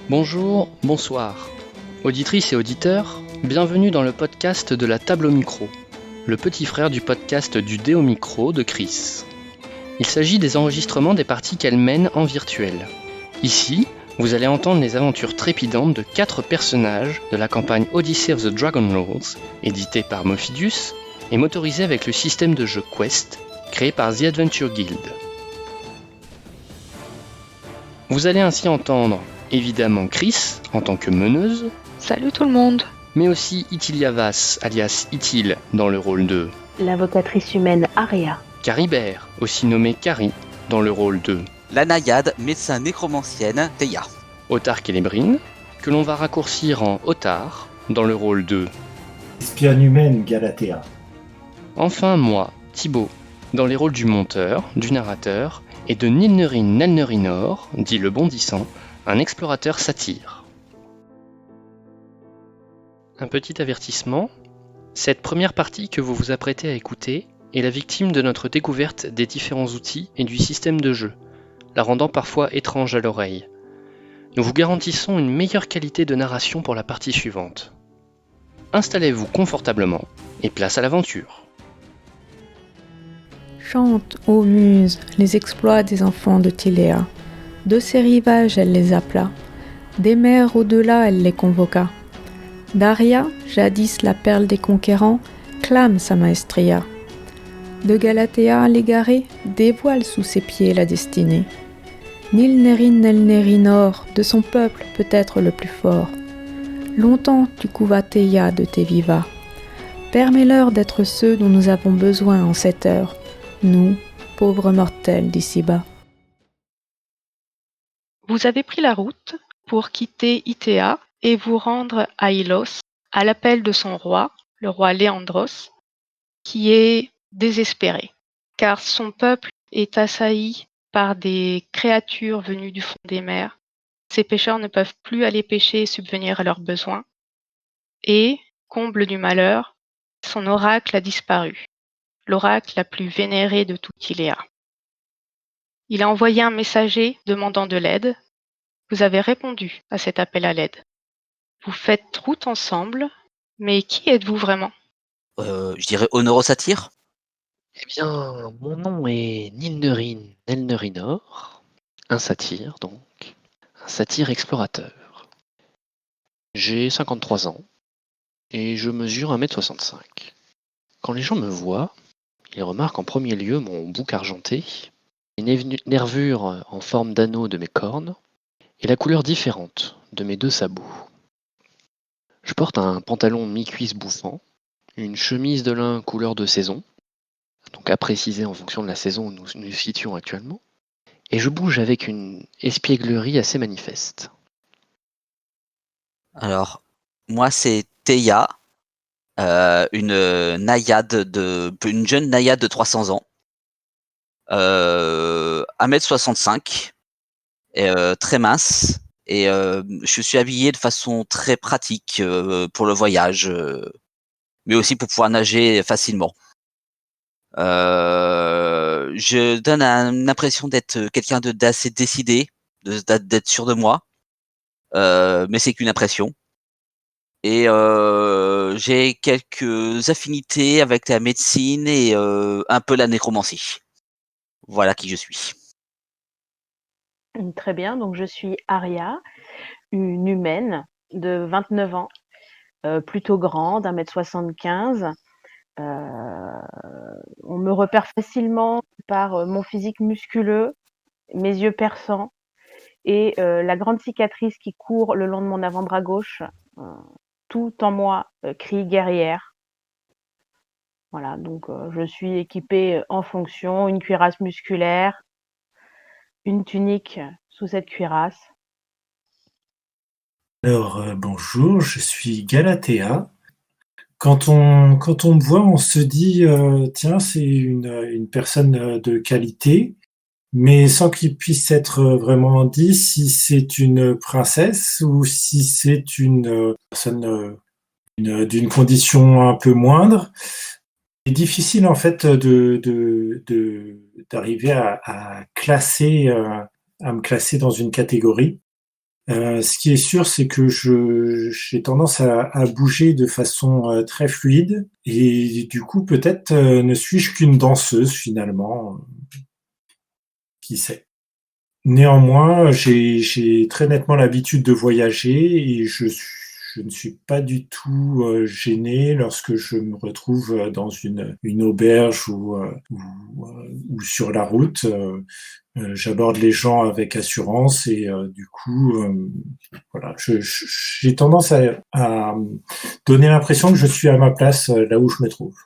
Bonjour, bonsoir. Auditrices et auditeurs, bienvenue dans le podcast de la table au micro, le petit frère du podcast du dé au micro de Chris. Il s'agit des enregistrements des parties qu'elle mène en virtuel. Ici, vous allez entendre les aventures trépidantes de 4 personnages de la campagne Odyssey of the Dragon Lords, éditée par Mophidius et motorisée avec le système de jeu Quest, créé par The Adventure Guild. Vous allez ainsi entendre évidemment Chris en tant que meneuse, Salut tout le monde. mais aussi Itilia Vass, alias Itil, dans le rôle de L'invocatrice humaine Aria. Caribert, aussi nommée Carrie, dans le rôle de La naïade, médecin nécromancienne, Théa. Otar Celebrine, que l'on va raccourcir en Otar, dans le rôle de Espionne humaine Galatea. Enfin moi, Thibaut, dans les rôles du monteur, du narrateur et de Nilnerin Nelnerinor, dit le bondissant, un explorateur satyre. Un petit avertissement, cette première partie que vous vous apprêtez à écouter est la victime de notre découverte des différents outils et du système de jeu, la rendant parfois étrange à l'oreille. Nous vous garantissons une meilleure qualité de narration pour la partie suivante. Installez-vous confortablement et place à l'aventure. Chante, ô muse, les exploits des enfants de Tiléa. De ses rivages, elle les appela. Des mers au-delà, elle les convoqua. Daria, jadis la perle des conquérants, clame sa maestria. De Galatea, l'égaré, dévoile sous ses pieds la destinée. Nilnerin Nelnerinor, de son peuple peut-être le plus fort. Longtemps tu couvas Théa de tes vivas. Permets-leur d'être ceux dont nous avons besoin en cette heure, nous, pauvres mortels d'ici-bas. Vous avez pris la route pour quitter Itéa et vous rendre à Ilos, à l'appel de son roi, le roi Léandros, qui est désespéré, car son peuple est assailli par des créatures venues du fond des mers. Ces pêcheurs ne peuvent plus aller pêcher et subvenir à leurs besoins. Et, comble du malheur, son oracle a disparu, l'oracle la plus vénérée de tout Iléa. Il a envoyé un messager demandant de l'aide. Vous avez répondu à cet appel à l'aide. Vous faites route ensemble, mais qui êtes-vous vraiment ? Je dirais Honorosatyre. Eh bien, mon nom est Nilnerin Nelnerinor, un satyre donc, un satyre explorateur. J'ai 53 ans et je mesure 1m65. Quand les gens me voient, ils remarquent en premier lieu mon bouc argenté, les nervures en forme d'anneau de mes cornes et la couleur différente de mes 2 sabots. Je porte un pantalon mi-cuisse bouffant, une chemise de lin couleur de saison, donc à préciser en fonction de la saison où nous nous situons actuellement, et je bouge avec une espièglerie assez manifeste. Alors, moi c'est Théa, une jeune naïade de 300 ans, 1m65, et, très mince, et je suis habillé de façon très pratique pour le voyage, mais aussi pour pouvoir nager facilement. Je donne une impression d'être quelqu'un d'assez décidé, d'être sûr de moi, mais c'est qu'une impression. Et j'ai quelques affinités avec la médecine et un peu la nécromancie. Voilà qui je suis. Très bien, donc je suis Aria, une humaine de 29 ans, plutôt grande, 1m75. On me repère facilement par mon physique musculeux, mes yeux perçants et la grande cicatrice qui court le long de mon avant-bras gauche. Tout en moi crie guerrière. Voilà, donc je suis équipée en fonction, une cuirasse musculaire, une tunique sous cette cuirasse. Alors, bonjour, je suis Galatea. Quand on me voit, on se dit, tiens, c'est une personne de qualité, mais sans qu'il puisse être vraiment dit si c'est une princesse ou si c'est une personne d'une condition un peu moindre. C'est difficile en fait d'arriver à me classer dans une catégorie. Ce qui est sûr, c'est que j'ai tendance à bouger de façon très fluide et du coup, peut-être ne suis-je qu'une danseuse finalement, qui sait. Néanmoins, j'ai très nettement l'habitude de voyager et je ne suis pas du tout gêné lorsque je me retrouve dans une auberge ou sur la route. J'aborde les gens avec assurance et du coup, voilà, j'ai tendance à donner l'impression que je suis à ma place là où je me trouve.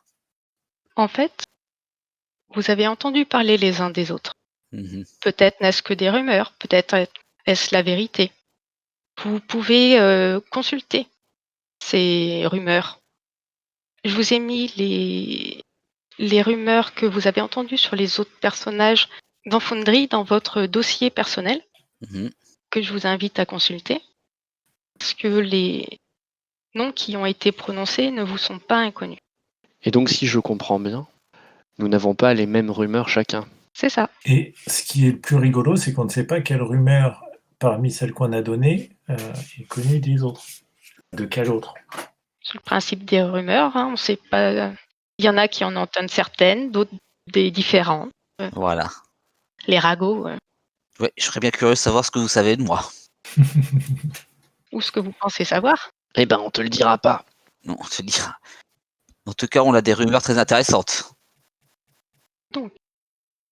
En fait, vous avez entendu parler les uns des autres. Mhm. Peut-être n'est-ce que des rumeurs, peut-être est-ce la vérité. Vous pouvez consulter ces rumeurs. Je vous ai mis les rumeurs que vous avez entendues sur les autres personnages dans Foundry dans votre dossier personnel Mhm. que je vous invite à consulter. Parce que les noms qui ont été prononcés ne vous sont pas inconnus. Et donc, si je comprends bien, nous n'avons pas les mêmes rumeurs chacun. C'est ça. Et ce qui est le plus rigolo, c'est qu'on ne sait pas quelle rumeur parmi celles qu'on a données est connue des autres. De quelle autre? C'est le principe des rumeurs. On ne sait pas. Il y en a qui en entendent certaines, d'autres des différentes. Voilà. Les ragots, Ouais, je serais bien curieux de savoir ce que vous savez de moi. ou ce que vous pensez savoir. Eh ben, on te le dira pas. Non, on te dira. En tout cas, on a des rumeurs très intéressantes.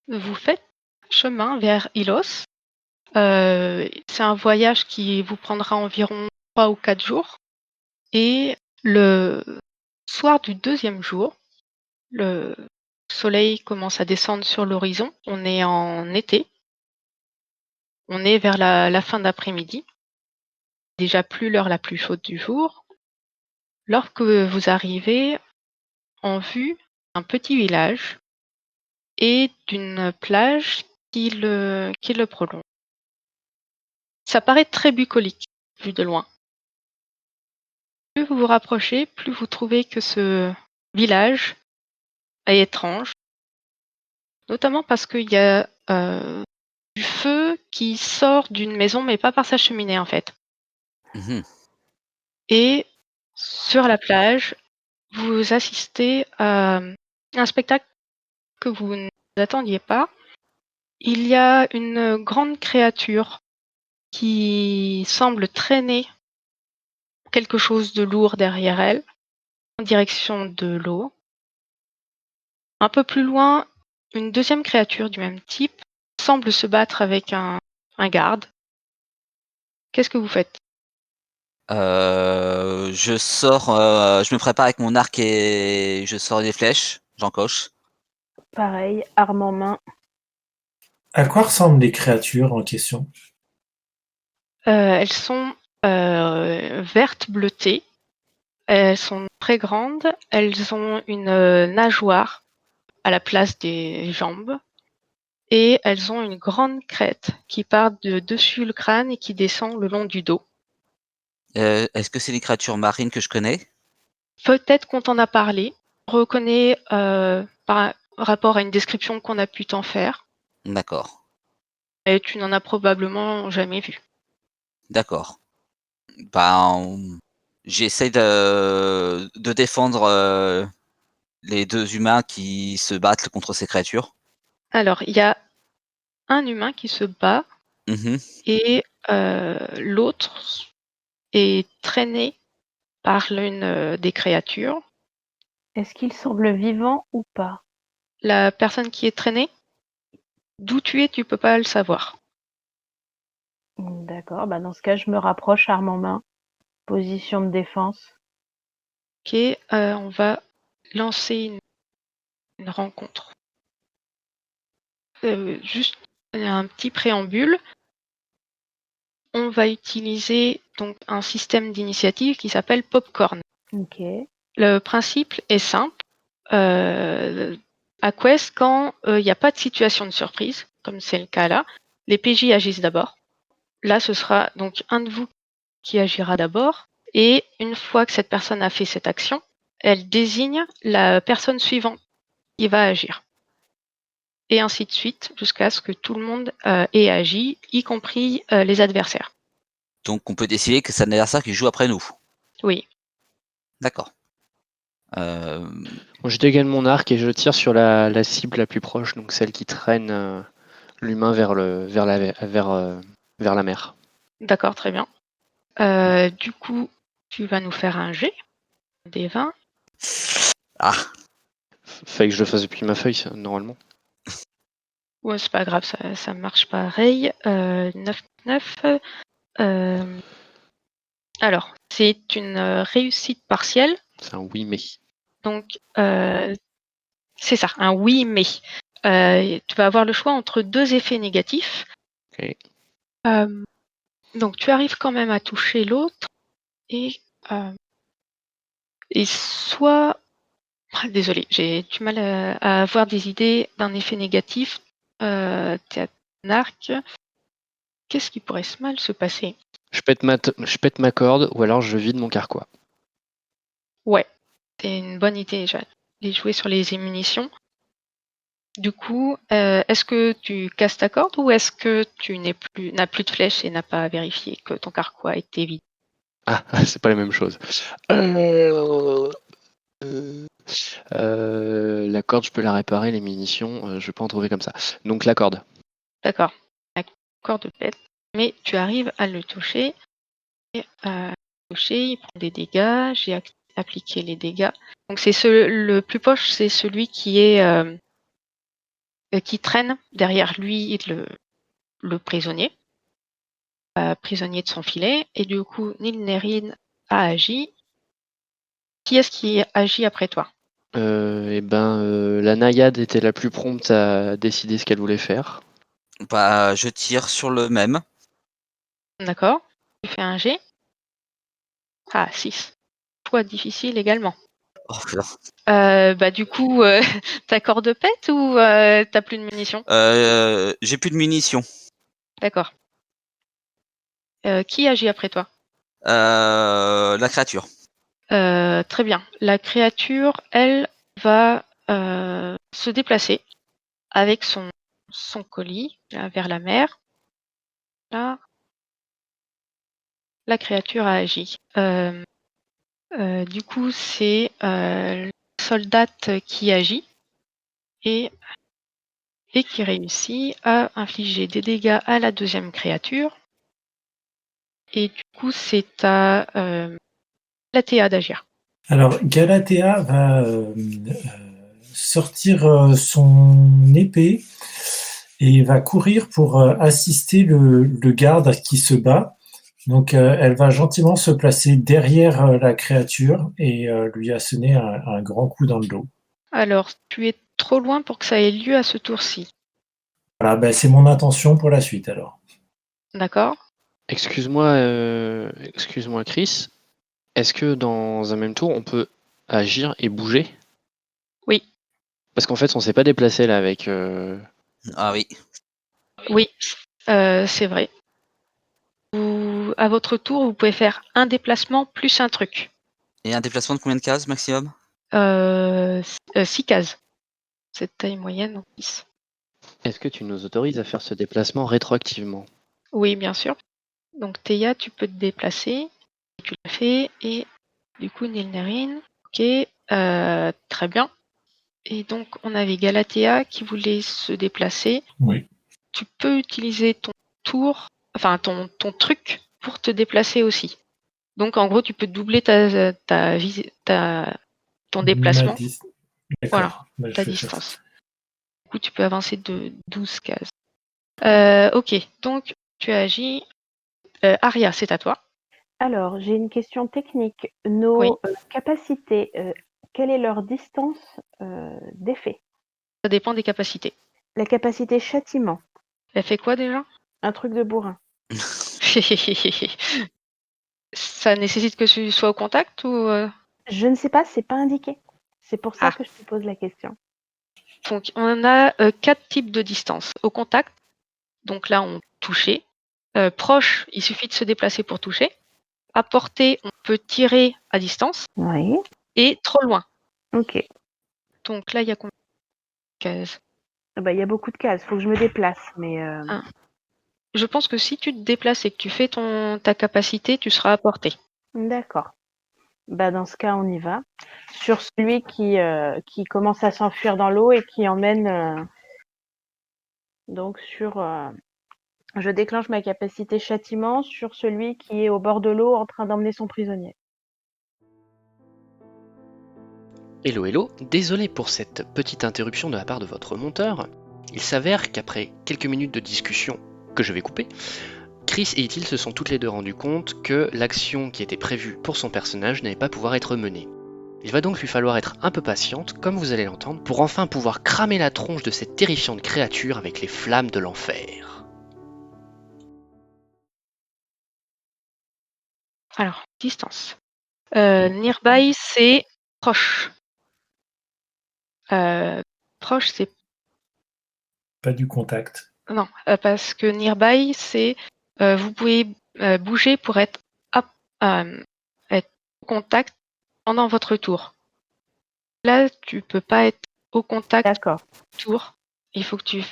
Vous faites chemin vers Ilos. C'est un voyage qui vous prendra environ 3 ou 4 jours. Et le soir du deuxième jour, le soleil commence à descendre sur l'horizon. On est en été. On est vers la fin d'après-midi. Déjà plus l'heure la plus chaude du jour. Lorsque vous arrivez en vue d'un petit village et d'une plage qui le prolonge. Ça paraît très bucolique, vu de loin. Plus vous vous rapprochez, plus vous trouvez que ce village est étrange, notamment parce qu'il y a du feu qui sort d'une maison, mais pas par sa cheminée en fait. Mhm. Et sur la plage, vous assistez à un spectacle que vous n'attendiez pas. Il y a une grande créature qui semble traîner quelque chose de lourd derrière elle, en direction de l'eau. Un peu plus loin, une deuxième créature du même type semble se battre avec un garde. Qu'est-ce que vous faites? Je sors, je me prépare avec mon arc et je sors des flèches, j'encoche. Pareil, arme en main. À quoi ressemblent les créatures en question? Elles sont vertes bleutées. Elles sont très grandes. Elles ont une nageoire à la place des jambes. Et elles ont une grande crête qui part de dessus le crâne et qui descend le long du dos. Est-ce que c'est des créatures marines que je connais? Peut-être qu'on t'en a parlé. On reconnaît par rapport à une description qu'on a pu t'en faire. D'accord, Et tu n'en as probablement jamais vu. d'accord. Ben, j'essaie de défendre les deux humains qui se battent contre ces créatures. Alors, il y a un humain qui se bat Mhm. et l'autre est traîné par l'une des créatures. Est-ce qu'il semble vivant ou pas? La personne qui est traînée, d'où tu es, tu peux pas le savoir. D'accord, bah dans ce cas, je me rapproche, arme en main. Position de défense. Ok, on va lancer une rencontre. Juste un petit préambule. On va utiliser donc un système d'initiative qui s'appelle Popcorn. Ok. Le principe est simple. À Quest, quand il n'y a pas de situation de surprise, comme c'est le cas là, les PJ agissent d'abord. Là, ce sera donc un de vous qui agira d'abord. Et une fois que cette personne a fait cette action, elle désigne la personne suivante qui va agir. Et ainsi de suite, jusqu'à ce que tout le monde ait agi, y compris les adversaires. Donc on peut décider que c'est un adversaire qui joue après nous. Oui. D'accord. Bon, je dégaine mon arc et je tire sur la cible la plus proche, donc celle qui traîne l'humain vers la mer. D'accord, très bien. Du coup, tu vas nous faire un G des 20. Ah, Fallait que je le fasse depuis ma feuille, ça, normalement. Ouais, c'est pas grave, ça marche pareil. 9, 9. Alors, c'est une réussite partielle. C'est un oui, mais. Donc, c'est ça, un oui, mais. Tu vas avoir le choix entre deux effets négatifs. Ok. Donc, tu arrives quand même à toucher l'autre. Et soit... Ah, désolée, j'ai du mal à avoir des idées d'un effet négatif. T'es à ton arc. Qu'est-ce qui pourrait mal se passer? Je pète ma corde ou alors je vide mon carquois. Ouais, c'est une bonne idée. Je vais aller jouer sur les munitions. Du coup, est-ce que tu casses ta corde ou est-ce que tu n'as plus de flèches et n'as pas vérifié que ton carquois était vide? Ah, c'est pas la même chose. La corde, je peux la réparer, les munitions, je vais pas en trouver comme ça. Donc la corde. D'accord. La corde pète, mais tu arrives à le toucher. Et, il prend des dégâts. J'ai appliqué les dégâts. Donc c'est le plus proche, c'est celui qui traîne derrière lui le prisonnier, prisonnier de son filet. Et du coup, Nilnerin a agi. Qui est-ce qui agit après toi? La naïade était la plus prompte à décider ce qu'elle voulait faire. bah, je tire sur le même. D'accord. Tu fais un G. Ah, 6. Choix difficile également. Oh, putain. Du coup, ta corde pète ou t'as plus de munitions? J'ai plus de munitions. D'accord. Qui agit après toi? La créature. Très bien. La créature, elle, va se déplacer avec son colis là, vers la mer. Là, la créature a agi. Du coup, c'est le soldate qui agit et qui réussit à infliger des dégâts à la deuxième créature. Et du coup, c'est à Galatea d'agir. Alors, Galatea va sortir son épée et va courir pour assister le garde qui se bat. Donc, elle va gentiment se placer derrière la créature et lui asséner un grand coup dans le dos. Alors, tu es trop loin pour que ça ait lieu à ce tour-ci. Voilà, ben, c'est mon intention pour la suite alors. D'accord? Excuse-moi, Chris. Est-ce que dans un même tour, on peut agir et bouger? Oui. Parce qu'en fait, on s'est pas déplacé là avec. Ah oui. Oui, c'est vrai. À votre tour, vous pouvez faire un déplacement plus un truc. Et un déplacement de combien de cases maximum? 6 cases. Cette taille moyenne, donc 10. Est-ce que tu nous autorises à faire ce déplacement rétroactivement? Oui, bien sûr. Donc Théa, tu peux te déplacer. Tu l'as fait. Et du coup, Nilnerin. Ok, très bien. Et donc, on avait Galatea qui voulait se déplacer. Oui. Tu peux utiliser ton tour, enfin ton truc pour te déplacer aussi. Donc, en gros, tu peux doubler ton déplacement. Voilà, D'accord, ben, je ta vais faire ça. distance. Du coup, tu peux avancer de 12 cases. Ok, donc tu agis. Aria, c'est à toi. Alors, j'ai une question technique. Oui. Nos capacités, quelle est leur distance d'effet? Ça dépend des capacités. La capacité châtiment, Elle fait quoi déjà? un truc de bourrin. Ça nécessite que tu sois au contact ou Je ne sais pas, c'est pas indiqué. C'est pour ça Ah, que je te pose la question. donc on a 4 types de distance. Au contact, donc là on toucher. Proche, il suffit de se déplacer pour toucher. À portée, on peut tirer à distance. Oui, Et trop loin. ok. Donc là, il y a combien de cases? Ah bah, il y a beaucoup de cases, faut que je me déplace, mais 1, je pense que si tu te déplaces et que tu fais ta capacité, tu seras à portée. D'accord. Bah, dans ce cas, on y va. Sur celui qui commence à s'enfuir dans l'eau et qui emmène donc je déclenche ma capacité châtiment sur celui qui est au bord de l'eau en train d'emmener son prisonnier. Hello, hello, désolé pour cette petite interruption de la part de votre monteur. Il s'avère qu'après quelques minutes de discussion que je vais couper, Chris et Ithil se sont toutes les deux rendus compte que l'action qui était prévue pour son personnage n'allait pas pouvoir être menée. Il va donc lui falloir être un peu patiente, comme vous allez l'entendre, pour enfin pouvoir cramer la tronche de cette terrifiante créature avec les flammes de l'enfer. Alors, distance. Nearby, c'est proche. Proche, c'est... Pas du contact. Non, parce que nearby, c'est... vous pouvez bouger pour être en contact pendant votre tour. Là, tu peux pas être au contact D'accord. tour. Il faut que tu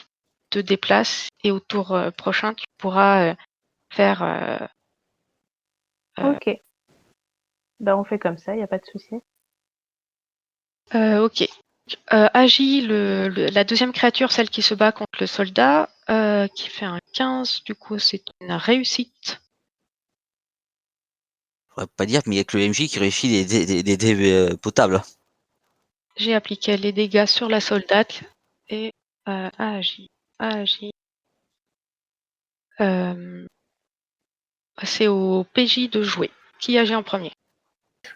te déplaces et au tour prochain, tu pourras faire... Ok. Bah, on fait comme ça, il n'y a pas de souci. ok. Agit la deuxième créature, celle qui se bat contre le soldat, qui fait un 15, du coup c'est une réussite. On va pas dire, mais il y a que le MJ qui réussit des dés potables. J'ai appliqué les dégâts sur la soldate et agit. C'est au PJ de jouer. Qui agit en premier?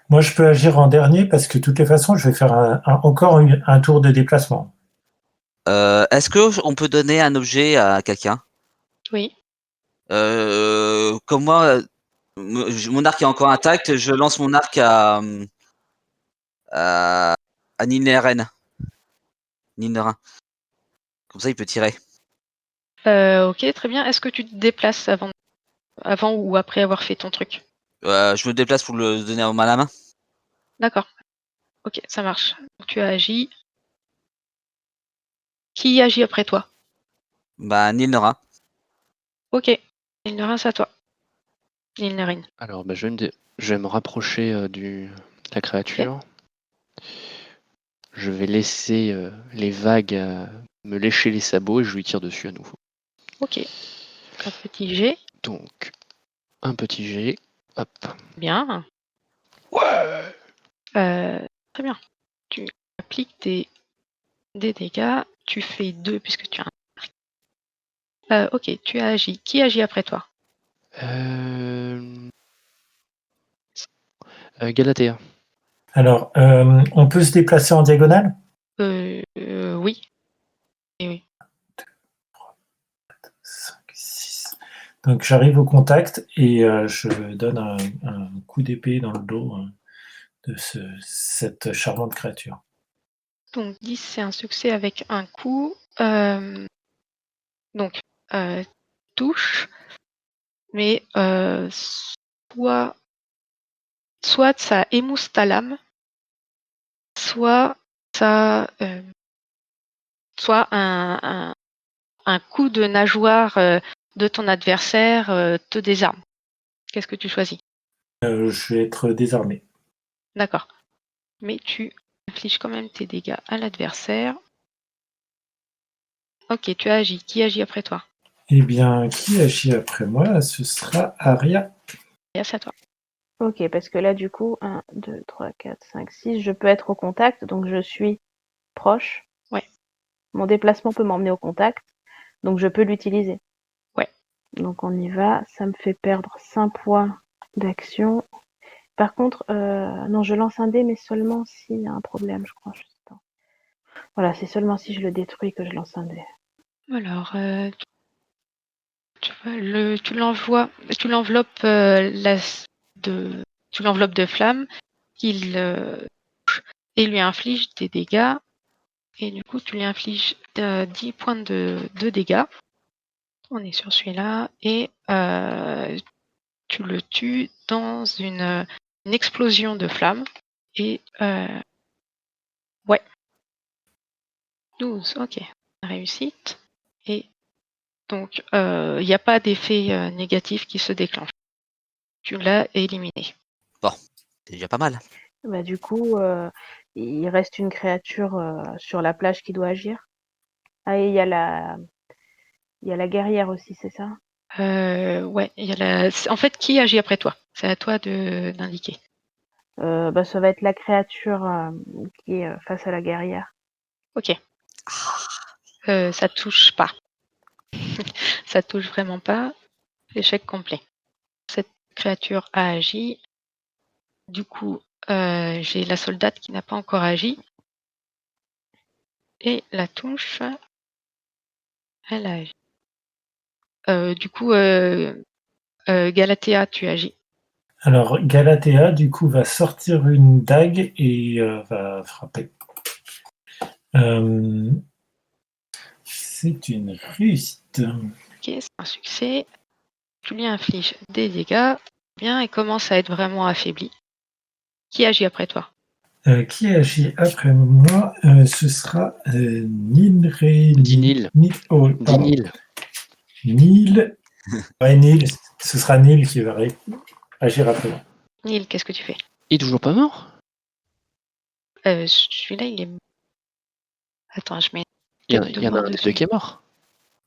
Moi, je peux agir en dernier parce que de toutes les façons, je vais faire encore un tour de déplacement. Est-ce que on peut donner un objet à quelqu'un? Oui. Comme moi, mon arc est encore intact, je lance mon arc à Nineren. Ninerin. Comme ça, il peut tirer. Ok, très bien. Est-ce que tu te déplaces avant ou après avoir fait ton truc? Je me déplace pour le donner à la main. D'accord. Ok, ça marche. Donc, tu as agi. Qui agit après toi? Bah, Ninerin. Ok. Nilnerin, c'est à toi. Nilnerin. Alors, je vais me rapprocher de la créature. Je vais laisser les vagues me lécher les sabots et je lui tire dessus à nouveau. Ok. Un petit G. Donc, un petit jet. Hop. Bien. Ouais. Très bien. Tu appliques des dégâts. Tu fais 2 puisque tu as un. Ok, tu as agi. Qui agit après toi? Galatea. Alors, on peut se déplacer en diagonale? Oui. Et oui. 5, 6. Donc, j'arrive au contact et je donne un coup d'épée dans le dos de cette charmante créature. Donc 10, c'est un succès avec un coup. Donc, touche. Mais soit ça émousse ta lame, soit ça, soit un coup de nageoire de ton adversaire te désarme. Qu'est-ce que tu choisis? Je vais être désarmé. D'accord. Mais tu infliges quand même tes dégâts à l'adversaire. Ok, tu as agi. Qui agit après toi? Eh bien, qui agit après moi? Ce sera Aria. Et c'est à toi. Ok, parce que là, du coup, 1, 2, 3, 4, 5, 6, je peux être au contact, donc je suis proche. Ouais. Mon déplacement peut m'emmener au contact, donc je peux l'utiliser. Ouais. Donc on y va, ça me fait perdre 5 points d'action. Par contre, non, je lance un dé, mais seulement s'il y a un problème, je crois. Je sais pas. Voilà, c'est seulement si je le détruis que je lance un dé. Alors, tu l'enveloppes tu l'enveloppes de flammes, qu'il et lui inflige des dégâts. Et du coup, tu lui infliges 10 points de dégâts. On est sur celui-là. Et tu le tues dans une explosion de flammes. Et ouais. 12, ok. Réussite. Et Donc, il n'y a pas d'effet négatif qui se déclenche. Tu l'as éliminé. C'est déjà pas mal. Bah, du coup, il reste une créature sur la plage qui doit agir. Ah, et il y a la guerrière aussi, c'est ça? Ouais, il y a en fait, qui agit après toi? C'est à toi d'indiquer. Bah, ça va être la créature qui est face à la guerrière. Ok. Ça touche pas. Ça touche vraiment pas. Échec complet. Cette créature a agi. Du coup, j'ai la soldate qui n'a pas encore agi. Et la touche, elle a agi. Du coup, Galatea, tu agis. Alors, Galatea, du coup, va sortir une dague et va frapper. C'est une réussite. Ok, c'est un succès. Tu lui infliges des dégâts. Bien, elle commence à être vraiment affaiblie. Qui agit après toi? Qui agit après moi? Ce sera Nilre... Dinil. Oh, pardon. Dinil. Nil. Ouais, Nil. Ce sera Nil qui va agir après moi. Neil, qu'est-ce que tu fais? Il est toujours pas mort? Celui-là, il est. Attends, je mets Il tête de y en a mort un des dessus. deux qui est mort.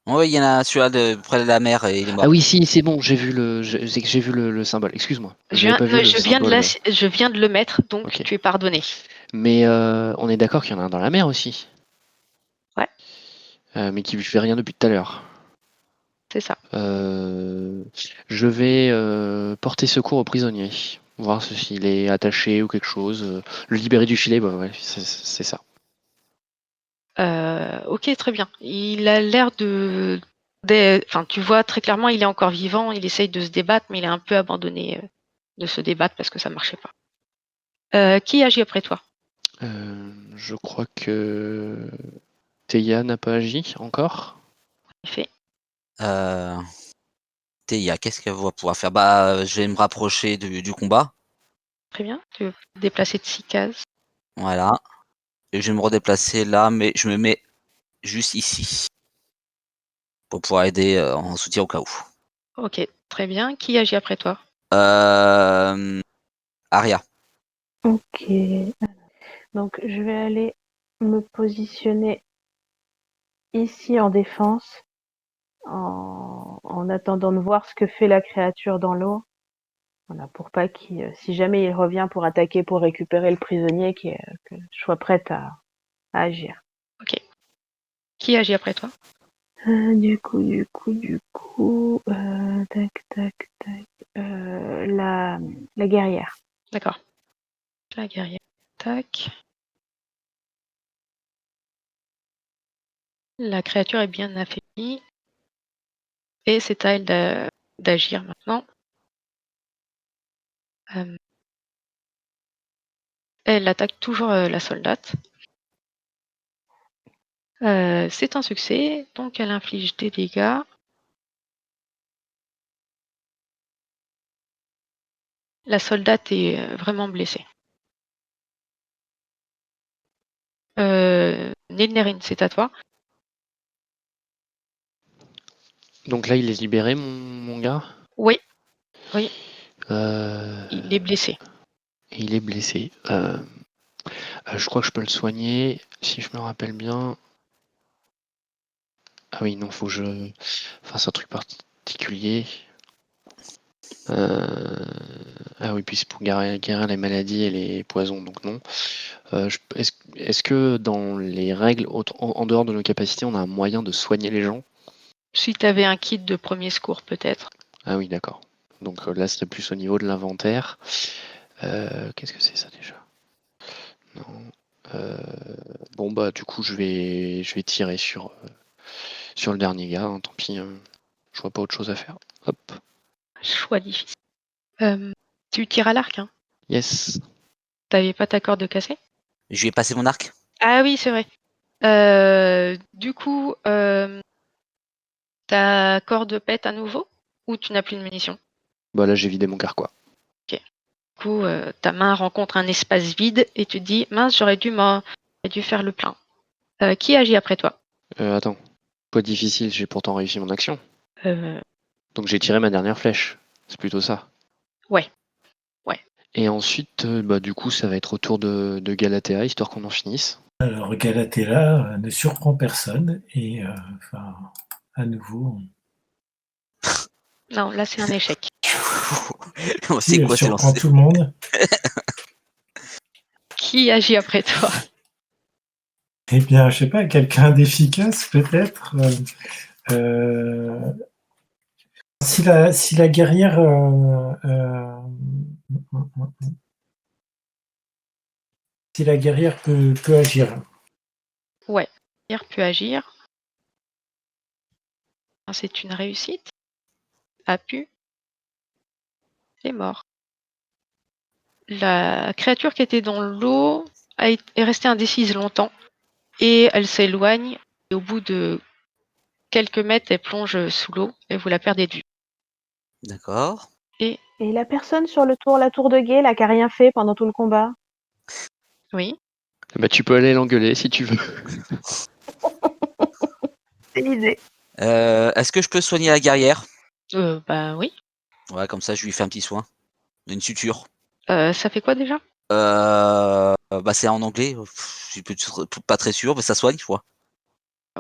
Oui, il y en a celui-là de près de la mer et il est mort. Ah oui, si, c'est bon, j'ai vu le symbole. Excuse-moi. J'avais pas vu le symbole. Je viens de le mettre, donc Ok. tu es pardonné. Mais on est d'accord qu'il y en a un dans la mer aussi. Ouais. Mais qui lui fait rien depuis tout à l'heure. C'est ça. Je vais porter secours au prisonnier. Voir s'il est attaché ou quelque chose. Le libérer du filet, bah ouais, c'est ça. Ok, très bien. Il a l'air Enfin, tu vois très clairement, il est encore vivant. Il essaye de se débattre, mais il est un peu abandonné de se débattre parce que ça marchait pas. Qui agit après toi? Je crois que Théa n'a pas agi encore. Il fait. Théa, qu'est-ce qu'elle va pouvoir faire? Bah, je vais me rapprocher du combat. Très bien. Tu veux te déplacer de 6 cases. Voilà. Et je vais me redéplacer là, mais je me mets juste ici. Pour pouvoir aider en soutien au cas où. Ok, très bien. Qui agit après toi? Aria. Ok. Donc, je vais aller me positionner ici en défense, en attendant de voir ce que fait la créature dans l'eau. Voilà, pour pas si jamais il revient pour attaquer, pour récupérer le prisonnier, que je sois prête à agir. Ok. Qui agit après toi? Du coup, tac, tac, tac. La guerrière. D'accord. La guerrière. Tac. La créature est bien affaiblie. Et c'est à elle d'agir maintenant. Elle attaque toujours la soldate. C'est un succès, donc elle inflige des dégâts. La soldate est vraiment blessée. Nilnerin, c'est à toi. Donc là, il est libéré, mon gars. Oui, oui, Euh, il est blessé. Il est blessé. Je crois que je peux le soigner, si je me rappelle bien. Ah oui, non, faut que je fasse un truc particulier. Ah oui, puis c'est pour guérir les maladies et les poisons, donc non. Est-ce que dans les règles, en dehors de nos capacités, on a un moyen de soigner les gens? Si tu avais un kit de premier secours, peut-être. Ah oui, d'accord. Donc là, ce serait plus au niveau de l'inventaire. Qu'est-ce que c'est ça déjà? Non. Bon bah du coup je vais tirer sur le dernier gars, hein, tant pis, je vois pas autre chose à faire. Hop. Choix difficile. Tu tires à l'arc, hein. Yes. T'avais pas ta corde cassée? Je lui ai passé mon arc. Ah oui, c'est vrai. Du coup, ta corde pète à nouveau ou tu n'as plus de munitions? Bah là j'ai vidé mon carquois. Du coup, ta main rencontre un espace vide et tu te dis mince, j'aurais dû faire le plein. Qui agit après toi? Attends. Pas difficile, j'ai pourtant réussi mon action. Euh, Donc j'ai tiré ma dernière flèche. C'est plutôt ça. Ouais. Et ensuite, du coup, ça va être au tour de Galatea, histoire qu'on en finisse. Alors Galatea ne surprend personne et à nouveau. Non, là c'est un échec. C'est Si, elle quoi ces surprend lancers? tout le monde. Qui agit après toi? Eh bien, je sais pas, quelqu'un d'efficace peut-être. Si la guerrière si la guerrière peut agir. Ouais. Il peut agir. C'est une réussite. A pu. C'est mort. La créature qui était dans l'eau est restée indécise longtemps et elle s'éloigne. Et au bout de quelques mètres, elle plonge sous l'eau et vous la perdez de vue. D'accord. Et la personne sur la tour de guet, là, qui a rien fait pendant tout le combat. Oui. Tu peux aller l'engueuler si tu veux. C'est l'idée. Est-ce que je peux soigner la guerrière? Oui. Ouais, comme ça, je lui fais un petit soin. Une suture. Ça fait quoi déjà? C'est en anglais. Je suis pas très sûr, mais ça soigne, je crois.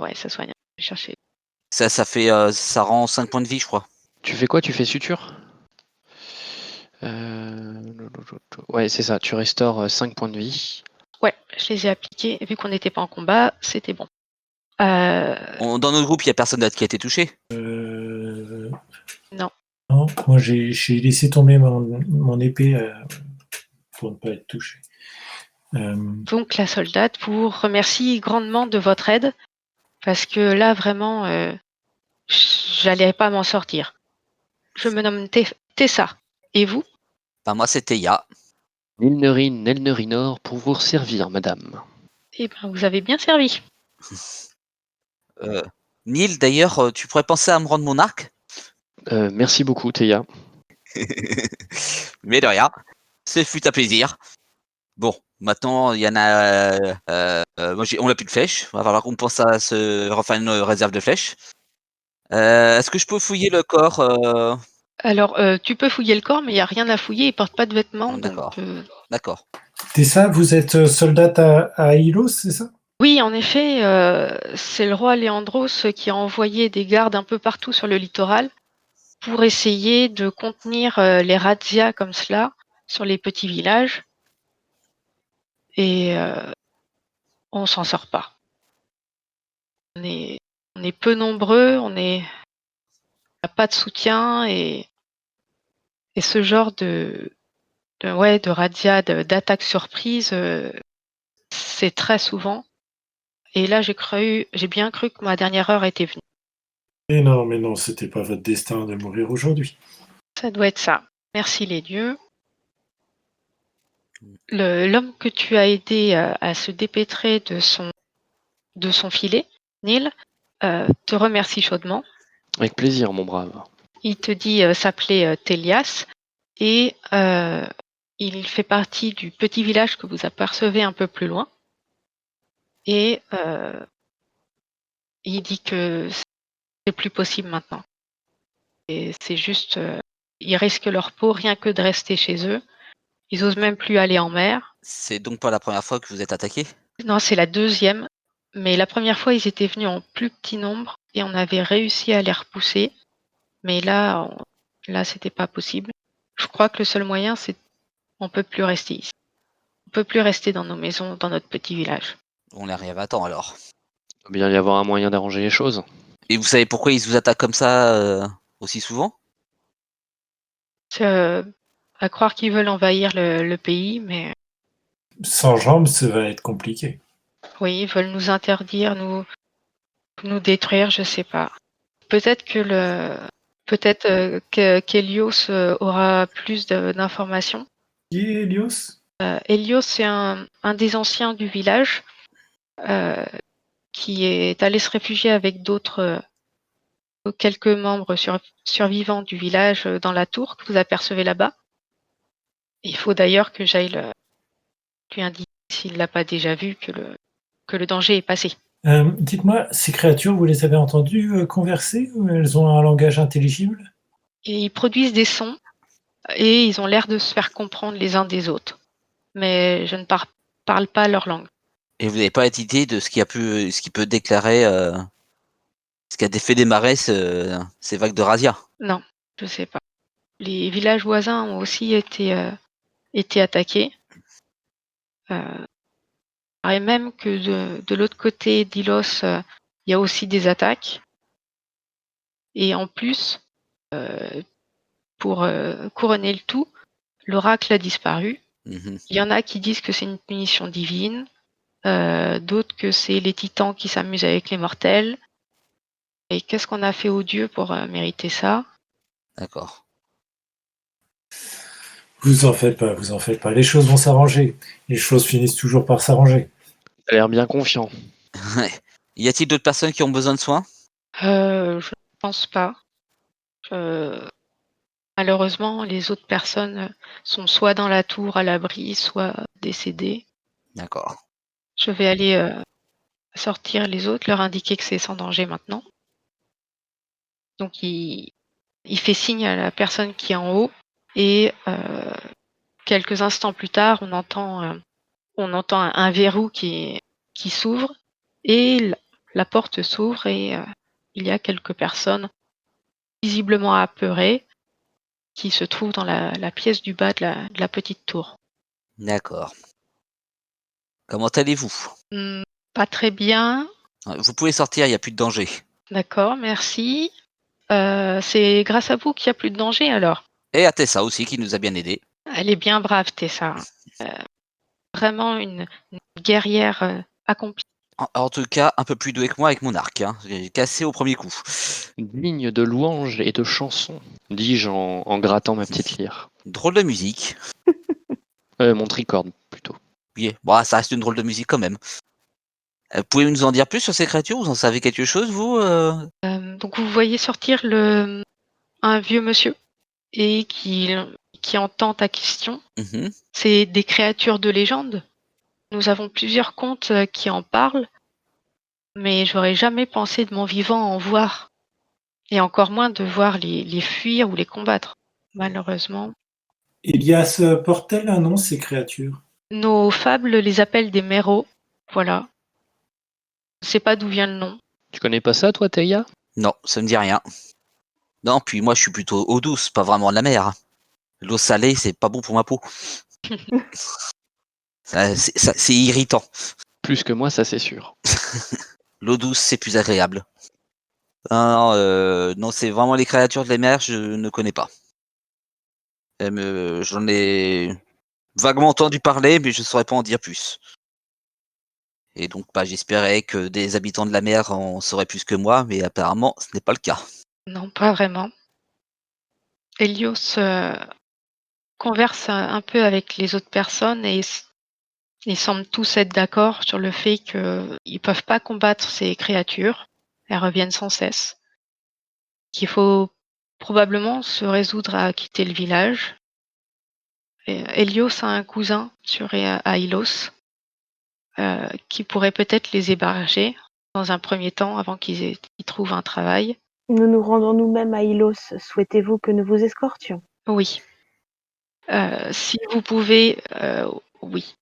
Ouais, ça soigne. Je vais chercher. Ça rend 5 points de vie, je crois. Tu fais quoi? Tu fais suture? Ouais, c'est ça. Tu restaures 5 points de vie. Ouais, je les ai appliqués. Vu qu'on n'était pas en combat, c'était bon. Dans notre groupe, il y a personne d'autre qui a été touché. Non. Non, moi j'ai laissé tomber mon épée pour ne pas être touché. Donc la soldate vous remercie grandement de votre aide parce que là vraiment j'allais pas m'en sortir. Je me nomme Tessa. Et vous? Moi, c'était Ya. Nilnerin, Nelnerinor, pour vous servir, madame. Eh ben vous avez bien servi. Neil, d'ailleurs, tu pourrais penser à me rendre mon arc? Merci beaucoup, Théa. Mais de rien. Ce fut un plaisir. Bon, maintenant, il y en a. On n'a plus de flèches. Il va falloir qu'on pense à se refaire une réserve de flèches. Est-ce que je peux fouiller le corps? Alors tu peux fouiller le corps mais il n'y a rien à fouiller, il porte pas de vêtements D'accord. donc D'accord. Tessa, vous êtes soldate à Ilos, c'est ça? oui, en effet, c'est le roi Léandros qui a envoyé des gardes un peu partout sur le littoral pour essayer de contenir les razzias comme cela sur les petits villages. Et on s'en sort pas. On est peu nombreux, on n'a pas de soutien et ce genre de razzia, d'attaque surprise, c'est très souvent. Et là, j'ai bien cru que ma dernière heure était venue. Mais non, c'était pas votre destin de mourir aujourd'hui. Ça doit être ça. Merci les dieux. L'homme que tu as aidé à se dépêtrer de son filet, Neil, te remercie chaudement. Avec plaisir, mon brave. Il te dit s'appeler Télias et il fait partie du petit village que vous apercevez un peu plus loin. Et il dit que c'est plus possible maintenant. Et c'est juste, ils risquent leur peau rien que de rester chez eux. Ils osent même plus aller en mer. C'est donc pas la première fois que vous êtes attaqué? Non, c'est la deuxième. Mais la première fois, ils étaient venus en plus petit nombre et on avait réussi à les repousser. Mais là, c'était pas possible. Je crois que le seul moyen, c'est on peut plus rester ici. On peut plus rester dans nos maisons, dans notre petit village. On arrive à temps alors. Il doit bien y avoir un moyen d'arranger les choses. Et vous savez pourquoi ils vous attaquent comme ça aussi souvent? À croire qu'ils veulent envahir le pays, mais Sans jambes, ça va être compliqué. oui, ils veulent nous interdire, nous détruire, je sais pas. Peut-être qu'Hélios aura plus d'informations. Qui est Helios? Hélios, c'est un des anciens du village qui est allé se réfugier avec d'autres quelques membres survivants du village dans la tour que vous apercevez là-bas. Il faut d'ailleurs que j'aille lui indiquer, s'il ne l'a pas déjà vu, que le danger est passé. Dites-moi, ces créatures, vous les avez entendues converser ou elles ont un langage intelligible? Et ils produisent des sons et ils ont l'air de se faire comprendre les uns des autres. Mais je ne parle pas leur langue. Et vous n'avez pas idée de ce qui peut déclarer, ce qui a fait démarrer ces vagues de razzia? Non, je sais pas. Les villages voisins ont aussi été attaqués. Et même que de l'autre côté d'Ilos, il y a aussi des attaques. Et en plus, pour couronner le tout, l'oracle a disparu. Mmh. Il y en a qui disent que c'est une punition divine, d'autres que c'est les titans qui s'amusent avec les mortels. Et qu'est-ce qu'on a fait aux dieux pour mériter ça? D'accord. Vous en faites pas, vous en faites pas. Les choses vont s'arranger. Les choses finissent toujours par s'arranger. T'as l'air bien confiant. Ouais. Y a-t-il d'autres personnes qui ont besoin de soins? Je ne pense pas. Malheureusement, les autres personnes sont soit dans la tour à l'abri, soit décédées. D'accord. Je vais aller sortir les autres, leur indiquer que c'est sans danger maintenant. Donc il fait signe à la personne qui est en haut et quelques instants plus tard, on entend un verrou qui s'ouvre et la porte s'ouvre et il y a quelques personnes visiblement apeurées qui se trouvent dans la pièce du bas de la petite tour. D'accord. Comment allez-vous? Pas très bien. Vous pouvez sortir, il y a plus de danger. D'accord, merci. C'est grâce à vous qu'il y a plus de danger alors? Et à Tessa aussi qui nous a bien aidés. Elle est bien brave, Tessa. Heu, Vraiment une guerrière, accomplie. En tout cas, un peu plus doué que moi avec mon arc, hein. J'ai cassé au premier coup. Digne de louanges et de chansons, dis-je en grattant ma petite lyre. Drôle de musique. Mon tricorne, plutôt. Oui, bon, ça reste une drôle de musique quand même. Pouvez-vous nous en dire plus sur ces créatures? Vous en savez quelque chose, vous? Donc vous voyez sortir un vieux monsieur et qui entend ta question. Mmh. C'est des créatures de légende. Nous avons plusieurs contes, qui en parlent, mais j'aurais jamais pensé de mon vivant en voir et encore moins de voir les fuir ou les combattre. Malheureusement. Elias portent-elles un nom, ces créatures? Nos fables les appellent des méros, voilà. Je sais pas d'où vient le nom. Tu connais pas ça, toi, Théia? Non, ça me dit rien. Non, puis moi je suis plutôt eau douce, pas vraiment de la mer. L'eau salée, c'est pas bon pour ma peau. C'est irritant. Plus que moi, ça c'est sûr. L'eau douce, c'est plus agréable. Non, non, c'est vraiment les créatures de la mer, je ne connais pas. J'en ai vaguement entendu parler, mais je ne saurais pas en dire plus. Et donc, bah, j'espérais que des habitants de la mer en sauraient plus que moi, mais apparemment, ce n'est pas le cas. Non, pas vraiment. Helios converse un peu avec les autres personnes et ils semblent tous être d'accord sur le fait qu'ils peuvent pas combattre ces créatures. Elles reviennent sans cesse. Qu'il faut probablement se résoudre à quitter le village. Et Helios a un cousin sur Aïlos qui pourrait peut-être les héberger dans un premier temps avant qu'ils trouvent un travail. Nous nous rendons nous-mêmes à Ilos. Souhaitez-vous que nous vous escortions? Oui. Si vous pouvez, oui.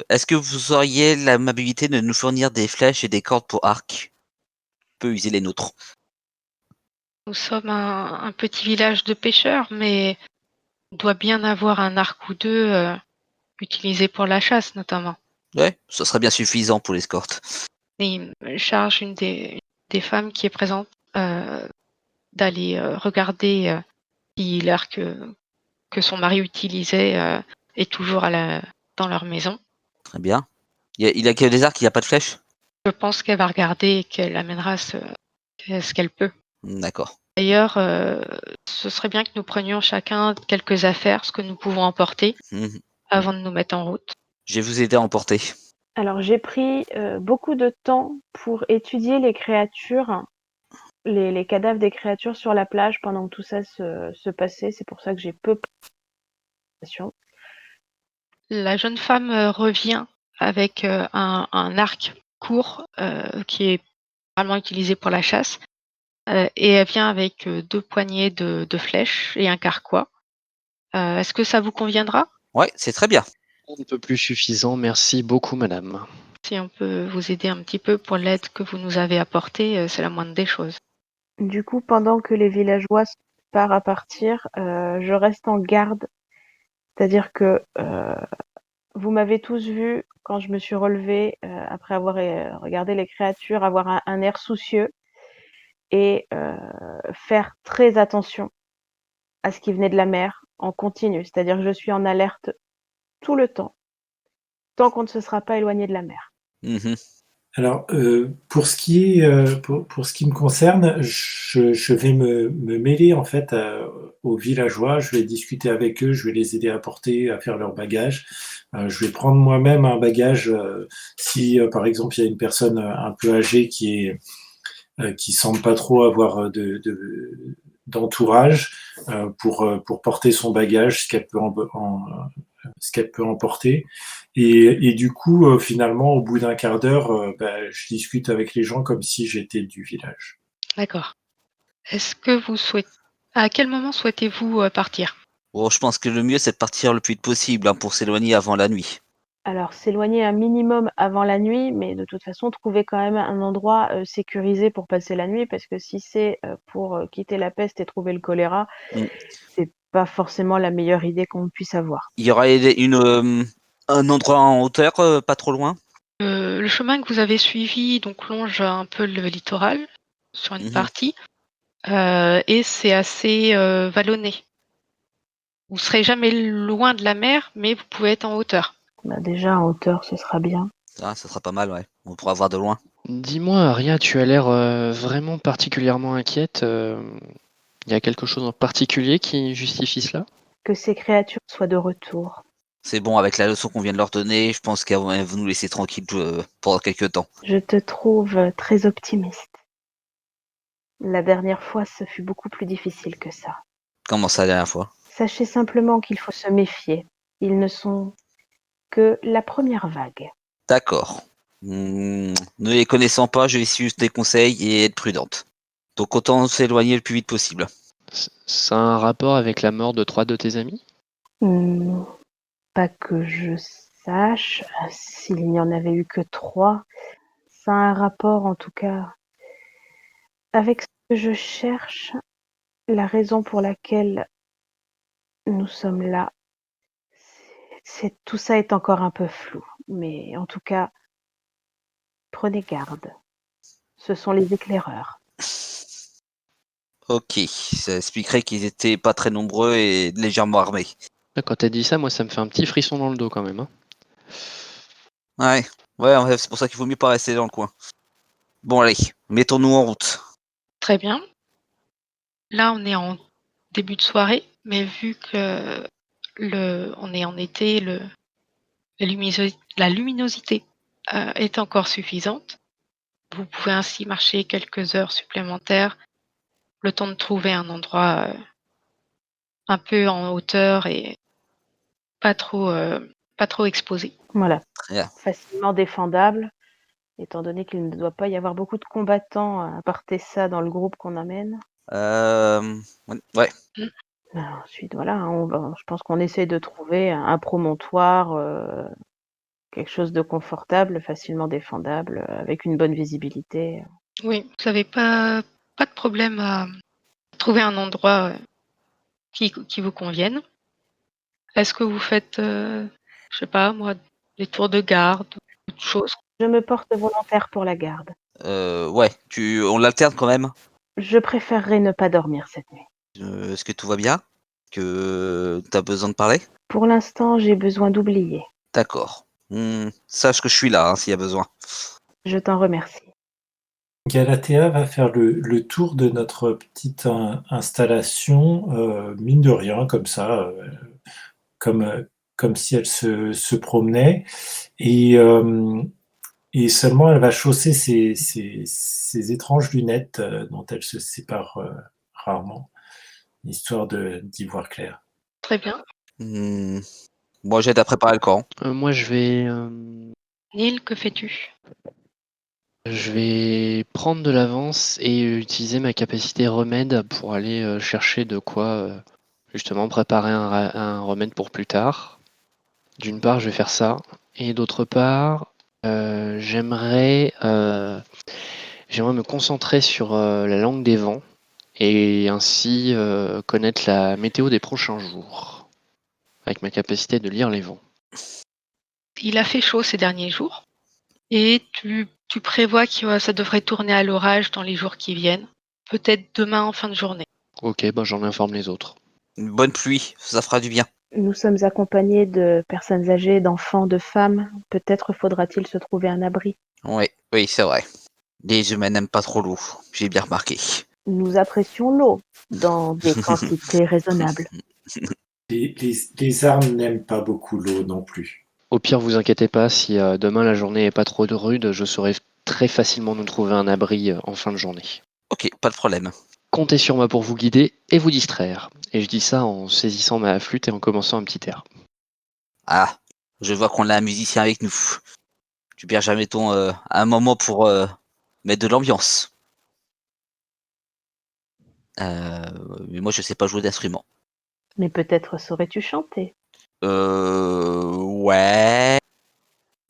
Est-ce que vous auriez l'amabilité de nous fournir des flèches et des cordes pour arc? On peut user les nôtres. Nous sommes un petit village de pêcheurs, mais on doit bien avoir un arc ou deux utilisé pour la chasse notamment. Ouais, ce serait bien suffisant pour l'escorte. Et il me charge une des femmes qui est présente d'aller regarder si l'arc que son mari utilisait est toujours dans leur maison. Très bien. Il a que des arcs, il n'y a pas de flèches? Je pense qu'elle va regarder et qu'elle amènera ce qu'elle peut. D'accord. D'ailleurs, ce serait bien que nous prenions chacun quelques affaires, ce que nous pouvons emporter, Mhm. avant de nous mettre en route. Je vais vous aider à emporter. Alors j'ai pris beaucoup de temps pour étudier les créatures, les cadavres des créatures sur la plage pendant que tout ça se passait. C'est pour ça que j'ai peu pris d'informations. La jeune femme revient avec un arc court, qui est généralement utilisé pour la chasse, et elle vient avec 2 poignées de flèches et un carquois. Est-ce que ça vous conviendra? Ouais, c'est très bien. On ne peut plus suffisant, merci beaucoup madame. Si on peut vous aider un petit peu pour l'aide que vous nous avez apportée, c'est la moindre des choses. Du coup, pendant que les villageois se préparent à partir, je reste en garde. C'est-à-dire que vous m'avez tous vu quand je me suis relevée après avoir regardé les créatures, avoir un air soucieux et faire très attention à ce qui venait de la mer en continu. C'est-à-dire que je suis en alerte tout le temps, tant qu'on ne se sera pas éloigné de la mer. Mhm. Alors, pour ce qui est, pour ce qui me concerne, je vais me mêler en fait aux villageois. Je vais discuter avec eux, je vais les aider à porter, à faire leur bagage. Je vais prendre moi-même un bagage si, par exemple, il y a une personne un peu âgée qui semble pas trop avoir d'entourage pour porter son bagage, ce qu'elle peut emporter. Et du coup, finalement, au bout d'un quart d'heure, je discute avec les gens comme si j'étais du village. D'accord. Est-ce que vous souhaitez à quel moment souhaitez-vous, partir? Bon, je pense que le mieux, c'est de partir le plus vite possible hein, pour s'éloigner avant la nuit. Alors, s'éloigner un minimum avant la nuit, mais de toute façon, trouver quand même un endroit sécurisé pour passer la nuit, parce que si c'est pour quitter la peste et trouver le choléra, Mm. c'est pas forcément la meilleure idée qu'on puisse avoir. Il y aura un endroit en hauteur, pas trop loin. Le chemin que vous avez suivi donc longe un peu le littoral sur une Mhm. partie, et c'est assez, vallonné. Vous serez jamais loin de la mer, mais vous pouvez être en hauteur. Bah, déjà, en hauteur, ce sera bien. Ah, ça sera pas mal, ouais. On pourra voir de loin. Dis-moi Aria, tu as l'air vraiment particulièrement inquiète. Il y a quelque chose en particulier qui justifie cela? Que ces créatures soient de retour. C'est bon, avec la leçon qu'on vient de leur donner, je pense qu'elles vont nous laisser tranquilles pendant quelques temps. Je te trouve très optimiste. La dernière fois, ce fut beaucoup plus difficile que ça. Comment ça, la dernière fois? Sachez simplement qu'il faut se méfier. Ils ne sont que la première vague. D'accord. Ne les connaissant pas, je vais suivre tes conseils et être prudente. Donc autant s'éloigner le plus vite possible. Ça a un rapport avec la mort de 3 de tes amis? Hmm, pas que je sache. S'il n'y en avait eu que 3, ça a un rapport en tout cas avec ce que je cherche, la raison pour laquelle nous sommes là. Tout ça est encore un peu flou, mais en tout cas, prenez garde. Ce sont les éclaireurs. Ok, ça expliquerait qu'ils étaient pas très nombreux et légèrement armés. Là, quand t'as dit ça, moi ça me fait un petit frisson dans le dos quand même, hein. Ouais, c'est pour ça qu'il vaut mieux pas rester dans le coin. Bon allez, mettons-nous en route. Très bien. Là, on est en début de soirée, mais vu que on est en été, la luminosité est encore suffisante. Vous pouvez ainsi marcher quelques heures supplémentaires, le temps de trouver un endroit un peu en hauteur et pas trop exposé. Voilà, Très bien. facilement défendable, étant donné qu'il ne doit pas y avoir beaucoup de combattants à part Tessa dans le groupe qu'on amène. Ouais, Ensuite, voilà, je pense qu'on essaie de trouver un promontoire, quelque chose de confortable, facilement défendable, avec une bonne visibilité. Oui, vous n'avez pas de problème à trouver un endroit qui vous convienne. Est-ce que vous faites, je sais pas moi, des tours de garde ou autre chose? Je me porte volontaire pour la garde. ouais, on l'alterne quand même. Je préférerais ne pas dormir cette nuit. Est-ce que tout va bien? Que t'as besoin de parler? Pour l'instant, j'ai besoin d'oublier. D'accord. Sache que je suis là hein, s'il y a besoin. Je t'en remercie. Galatea va faire le tour de notre petite installation, mine de rien, comme ça, comme si elle se promenait. Et, seulement, elle va chausser ses étranges lunettes dont elle se sépare rarement, histoire d'y voir clair. Très bien. Moi, j'aide à préparer le camp. Moi je vais... Neil, que fais-tu? Je vais prendre de l'avance et utiliser ma capacité remède pour aller chercher de quoi justement préparer un remède pour plus tard. D'une part, je vais faire ça. Et d'autre part, j'aimerais me concentrer sur la langue des vents et ainsi connaître la météo des prochains jours avec ma capacité de lire les vents. Il a fait chaud ces derniers jours et tu prévois que ça devrait tourner à l'orage dans les jours qui viennent, peut-être demain en fin de journée. Ok, j'en informe les autres. Une bonne pluie, ça fera du bien. Nous sommes accompagnés de personnes âgées, d'enfants, de femmes. Peut-être faudra-t-il se trouver un abri. Oui, c'est vrai. Les humains n'aiment pas trop l'eau, j'ai bien remarqué. Nous apprécions l'eau dans des quantités raisonnables. Les armes n'aiment pas beaucoup l'eau non plus. Au pire, vous inquiétez pas, si demain la journée est pas trop rude, je saurai très facilement nous trouver un abri en fin de journée. Ok, pas de problème. Comptez sur moi pour vous guider et vous distraire. Et je dis ça en saisissant ma flûte et en commençant un petit air. Ah, je vois qu'on a un musicien avec nous. Tu perds jamais un moment pour mettre de l'ambiance. Mais moi, je sais pas jouer d'instrument. Mais peut-être saurais-tu chanter. Ouais.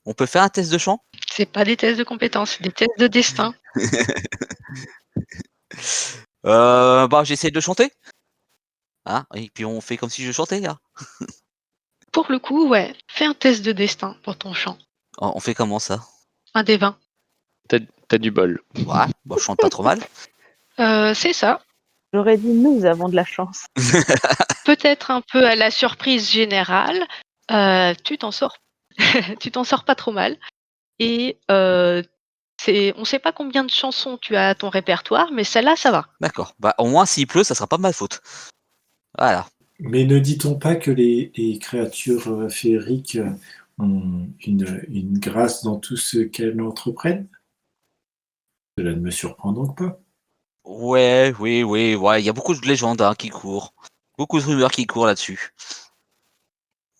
On peut faire un test de chant? C'est pas des tests de compétences, c'est des tests de destin. J'essaie de chanter. Ah, et puis on fait comme si je chantais, là. Pour le coup, ouais, fais un test de destin pour ton chant. On fait comment ça? Un des 20. T'as du bol. Ouais, je chante pas trop mal. C'est ça. J'aurais dit nous avons de la chance. Peut-être un peu à la surprise générale, tu t'en sors. Tu t'en sors pas trop mal. Et on sait pas combien de chansons tu as à ton répertoire, mais celle-là, ça va. D'accord. Au moins, s'il pleut, ça sera pas ma faute. Voilà. Mais ne dit-on pas que les créatures féeriques ont une grâce dans tout ce qu'elles entreprennent? Cela ne me surprend donc pas. Ouais. Il y a beaucoup de légendes qui courent. Beaucoup de rumeurs qui courent là-dessus.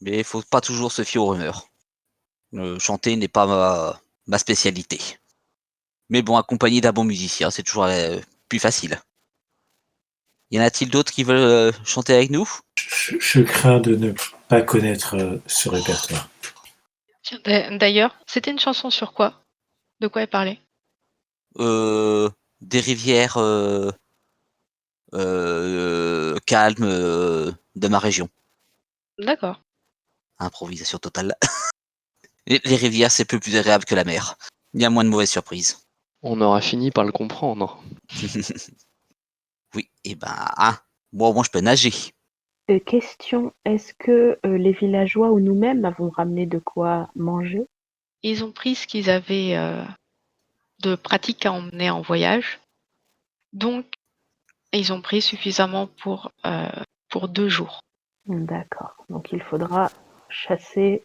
Mais il faut pas toujours se fier aux rumeurs. Chanter n'est pas ma spécialité. Mais bon, accompagné d'un bon musicien, c'est toujours plus facile. Y en a-t-il d'autres qui veulent chanter avec nous? Je crains de ne pas connaître ce répertoire. Tiens, d'ailleurs, c'était une chanson sur quoi? De quoi elle parlait? Des rivières calmes de ma région. D'accord. Improvisation totale. Les rivières, c'est peu plus agréable que la mer. Il y a moins de mauvaises surprises. On aura fini par le comprendre. Oui, moi au moins je peux nager. Question, est-ce que les villageois ou nous-mêmes avons ramené de quoi manger? Ils ont pris ce qu'ils avaient de pratique à emmener en voyage. Donc, ils ont pris suffisamment pour 2 jours. D'accord. Donc il faudra chasser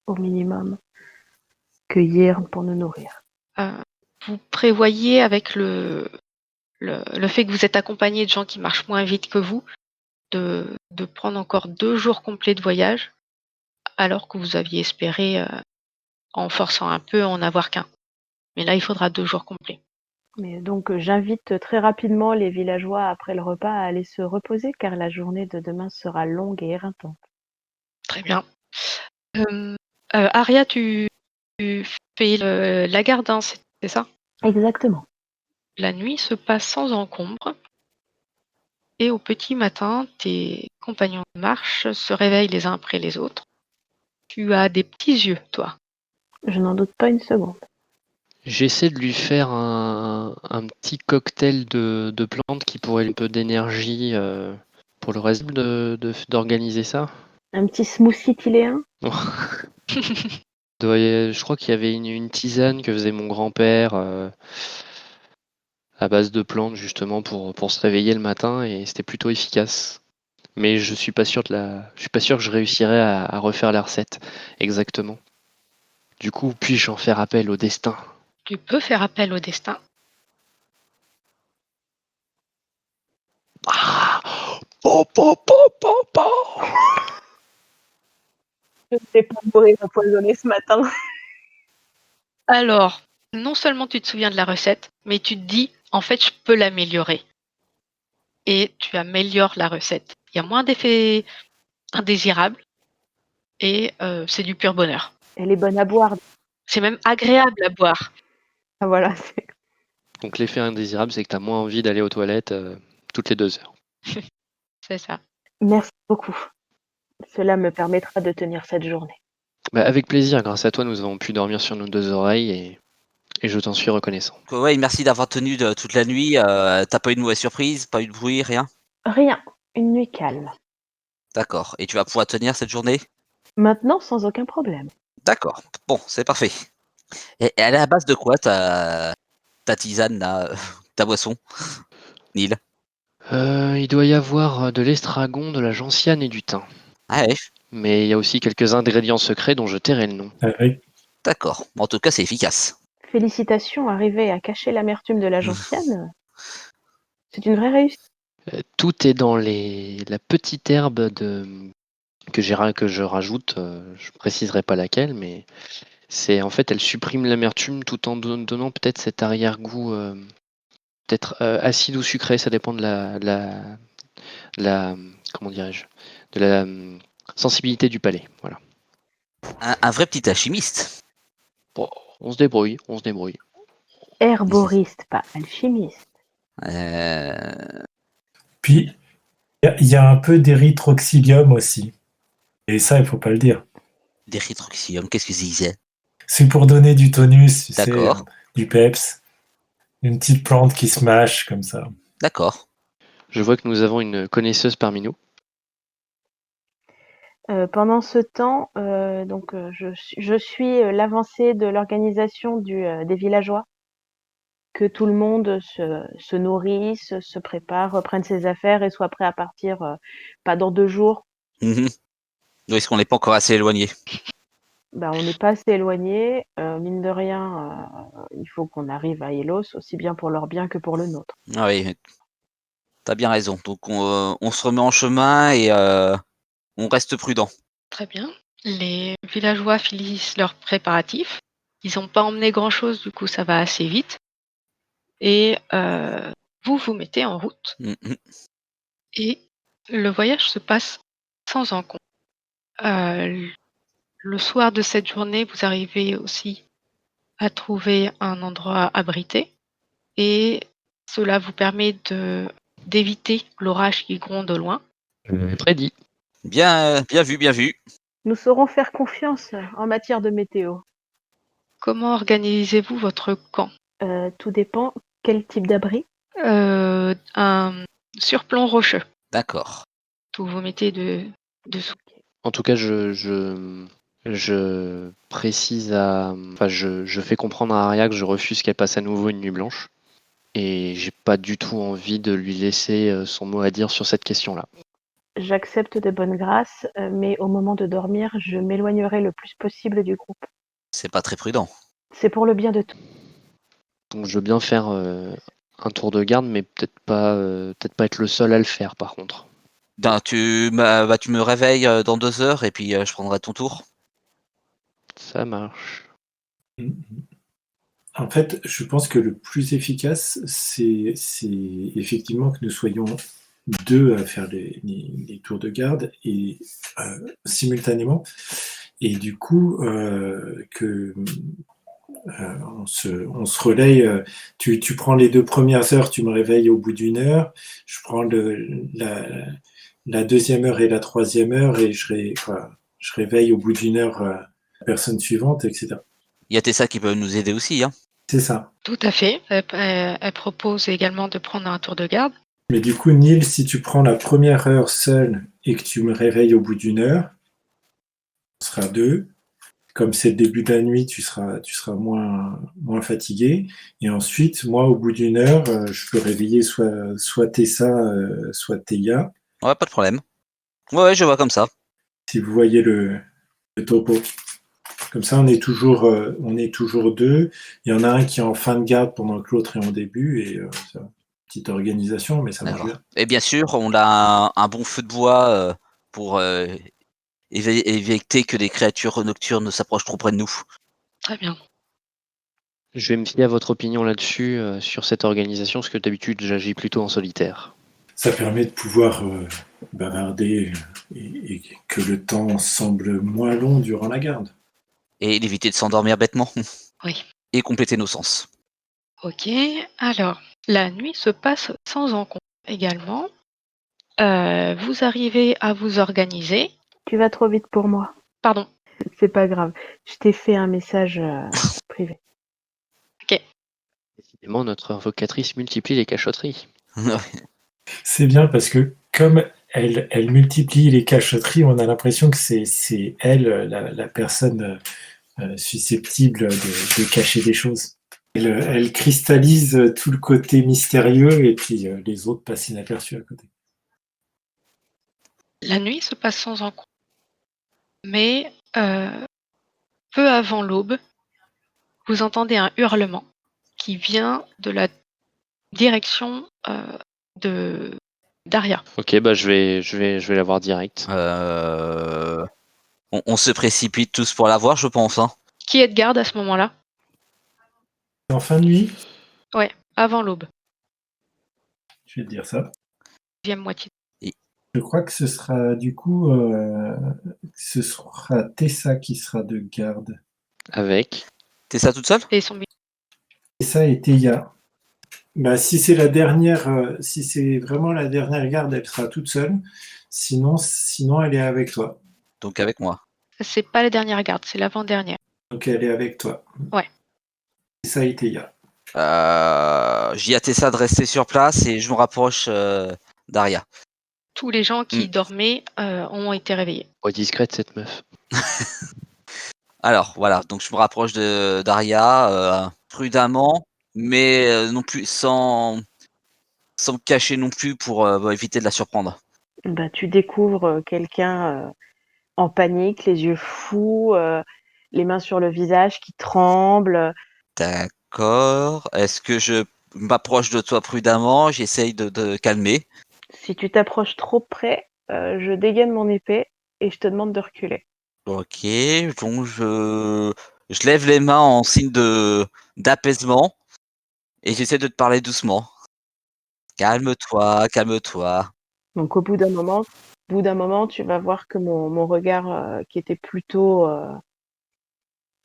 au minimum, cueillir pour nous nourrir. Vous prévoyez avec le fait que vous êtes accompagné de gens qui marchent moins vite que vous, de prendre encore 2 jours complets de voyage, alors que vous aviez espéré, en forçant un peu, en avoir qu'1. Mais là, il faudra 2 jours complets. Mais donc j'invite très rapidement les villageois après le repas à aller se reposer car la journée de demain sera longue et éreintante. Très bien. Aria, tu fais la garde, hein, c'est ça? Exactement. La nuit se passe sans encombre et au petit matin, tes compagnons de marche se réveillent les uns après les autres. Tu as des petits yeux, toi. Je n'en doute pas une seconde. J'essaie de lui faire un petit cocktail de plantes qui pourrait un peu d'énergie pour le reste d'organiser ça. Un petit smoothie tiléen? Je crois qu'il y avait une tisane que faisait mon grand-père à base de plantes justement pour se réveiller le matin et c'était plutôt efficace. Mais je suis pas sûr que je réussirais à refaire la recette exactement. Du coup, puis-je en faire appel au destin? Tu peux faire appel au destin. Ah! Po, po, po, po, po. Je ne sais pas mourir empoisonné ce matin. Alors, non seulement tu te souviens de la recette, mais tu te dis, en fait, je peux l'améliorer. Et tu améliores la recette. Il y a moins d'effets indésirables et c'est du pur bonheur. Elle est bonne à boire. C'est même agréable à boire. Voilà. Donc l'effet indésirable, c'est que tu as moins envie d'aller aux toilettes toutes les 2 heures. C'est ça. Merci beaucoup. Cela me permettra de tenir cette journée. Bah, avec plaisir, grâce à toi, nous avons pu dormir sur nos 2 oreilles et je t'en suis reconnaissant. Ouais, merci d'avoir tenu toute la nuit. T'as pas eu de mauvaise surprise, pas eu de bruit, rien? Rien. Une nuit calme. D'accord. Et tu vas pouvoir tenir cette journée? Maintenant, sans aucun problème. D'accord. Bon, c'est parfait. Et elle est à base de quoi ta tisane là, ta boisson, Neil? Il doit y avoir de l'estragon, de la gentiane et du thym. Ah ouais, Mais il y a aussi quelques ingrédients secrets dont je tairai le nom. Oui. d'accord. En tout cas, c'est efficace. Félicitations, arriver à cacher l'amertume de la gentiane, c'est une vraie réussite. Tout est dans la petite herbe que je rajoute, je préciserai pas laquelle, mais c'est en fait elle supprime l'amertume tout en donnant peut-être cet arrière-goût, peut-être acide ou sucré, ça dépend de la comment dirais-je, de la sensibilité du palais. Voilà. Un vrai petit alchimiste. Bon, on se débrouille, on se débrouille. Herboriste, pas alchimiste. Puis, il y a un peu d'érythroxylium aussi. Et ça, il faut pas le dire. D'érythroxylium, qu'est-ce que c'est? C'est pour donner du tonus, tu sais, D'accord. du peps. Une petite plante qui se mâche comme ça. D'accord. Je vois que nous avons une connaisseuse parmi nous. Pendant ce temps, je suis l'avancée de l'organisation des villageois. Que tout le monde se nourrisse, se prépare, reprenne ses affaires et soit prêt à partir, pas dans 2 jours. Mhm. Est-ce qu'on n'est pas encore assez éloigné? On n'est pas assez éloigné. Mine de rien, il faut qu'on arrive à Élos, aussi bien pour leur bien que pour le nôtre. Ah oui, t'as bien raison. Donc on se remet en chemin et on reste prudent. Très bien. Les villageois finissent leurs préparatifs. Ils n'ont pas emmené grand-chose, du coup ça va assez vite. Et vous vous mettez en route. Mhm. Et le voyage se passe sans encombre. Le soir de cette journée, vous arrivez aussi à trouver un endroit abrité. Et cela vous permet d'éviter l'orage qui gronde au loin. Prédit. Bien, bien vu, bien vu. Nous saurons faire confiance en matière de météo. Comment organisez-vous votre camp? Tout dépend quel type d'abri. Un surplomb rocheux. D'accord. Vous vous mettez dessous. En tout cas, je précise enfin, je fais comprendre à Aria que je refuse qu'elle passe à nouveau une nuit blanche. Et j'ai pas du tout envie de lui laisser son mot à dire sur cette question-là. J'accepte de bonne grâce, mais au moment de dormir, je m'éloignerai le plus possible du groupe. C'est pas très prudent. C'est pour le bien de tous. Donc je veux bien faire un tour de garde, mais peut-être pas être le seul à le faire par contre. Ben, tu me réveilles dans 2 heures et puis je prendrai ton tour. Ça marche. En fait, je pense que le plus efficace, c'est effectivement que nous soyons 2 à faire les tours de garde et simultanément. Et du coup, que on se relaye. Tu prends les 2 premières heures, tu me réveilles au bout d'1 heure. Je prends la 2e heure et la 3e heure et je réveille au bout d'1 heure la personne suivante, etc. Il y a Tessa qui peut nous aider aussi, hein. C'est ça. Tout à fait. Elle propose également de prendre un tour de garde. Mais du coup, Neil, si tu prends la première heure seule et que tu me réveilles au bout d'1 heure, on sera 2. Comme c'est le début de la nuit, tu seras moins fatigué. Et ensuite, moi, au bout d'1 heure, je peux réveiller soit Tessa, soit Théa, Ouais, pas de problème. Ouais, je vois comme ça. si vous voyez le topo. Comme ça, on est toujours 2. Il y en a un qui est en fin de garde pendant que l'autre est en début. Et c'est une petite organisation, mais ça marche D'accord. bien. Et bien sûr, on a un bon feu de bois pour éviter que des créatures nocturnes ne s'approchent trop près de nous. Très bien. Je vais me fier à votre opinion là-dessus, sur cette organisation, parce que d'habitude, j'agis plutôt en solitaire. Ça permet de pouvoir bavarder et que le temps semble moins long durant la garde. Et d'éviter de s'endormir bêtement. Oui. Et compléter nos sens. Ok, alors, la nuit se passe sans encombre également. Vous arrivez à vous organiser. Tu vas trop vite pour moi. Pardon. C'est pas grave. Je t'ai fait un message privé. Décidément, notre invocatrice multiplie les cachotteries. C'est bien parce que comme elle multiplie les cachotteries, on a l'impression que c'est elle, la personne susceptible de cacher des choses. Elle cristallise tout le côté mystérieux et puis les autres passent inaperçus à côté. La nuit se passe sans encombre. Mais peu avant l'aube, vous entendez un hurlement qui vient de la direction de Daria. Ok, bah je vais la voir direct. On se précipite tous pour la voir, je pense. Hein. Qui est de garde à ce moment-là? En fin de nuit, Ouais, avant l'aube, je vais te dire ça. deuxième moitié. Je crois que ce sera du coup, ce sera Tessa qui sera de garde. Avec. T'es ça toute seule? Et son Tessa et Théa. Bah, si c'est la dernière, si c'est vraiment la dernière garde, elle sera toute seule. Sinon, elle est avec toi. Donc avec moi. C'est pas la dernière garde, c'est l'avant-dernière. Donc elle est avec toi. Ouais. Tessa et Théa. J'y hâte ça de rester sur place et je me rapproche d'Aria. Tous les gens qui dormaient ont été réveillés. Oh, discrète cette meuf. Alors voilà, donc je me rapproche de d'Aria prudemment, mais non plus sans me cacher non plus pour éviter de la surprendre. Bah, tu découvres quelqu'un en panique, les yeux fous, les mains sur le visage qui tremblent. D'accord. Est-ce que je m'approche de toi prudemment? J'essaye de calmer. Si tu t'approches trop près, je dégaine mon épée et je te demande de reculer. Ok, donc je lève les mains en signe d'apaisement et j'essaie de te parler doucement. Calme-toi, calme-toi. Donc au bout d'un moment, tu vas voir que mon regard qui était plutôt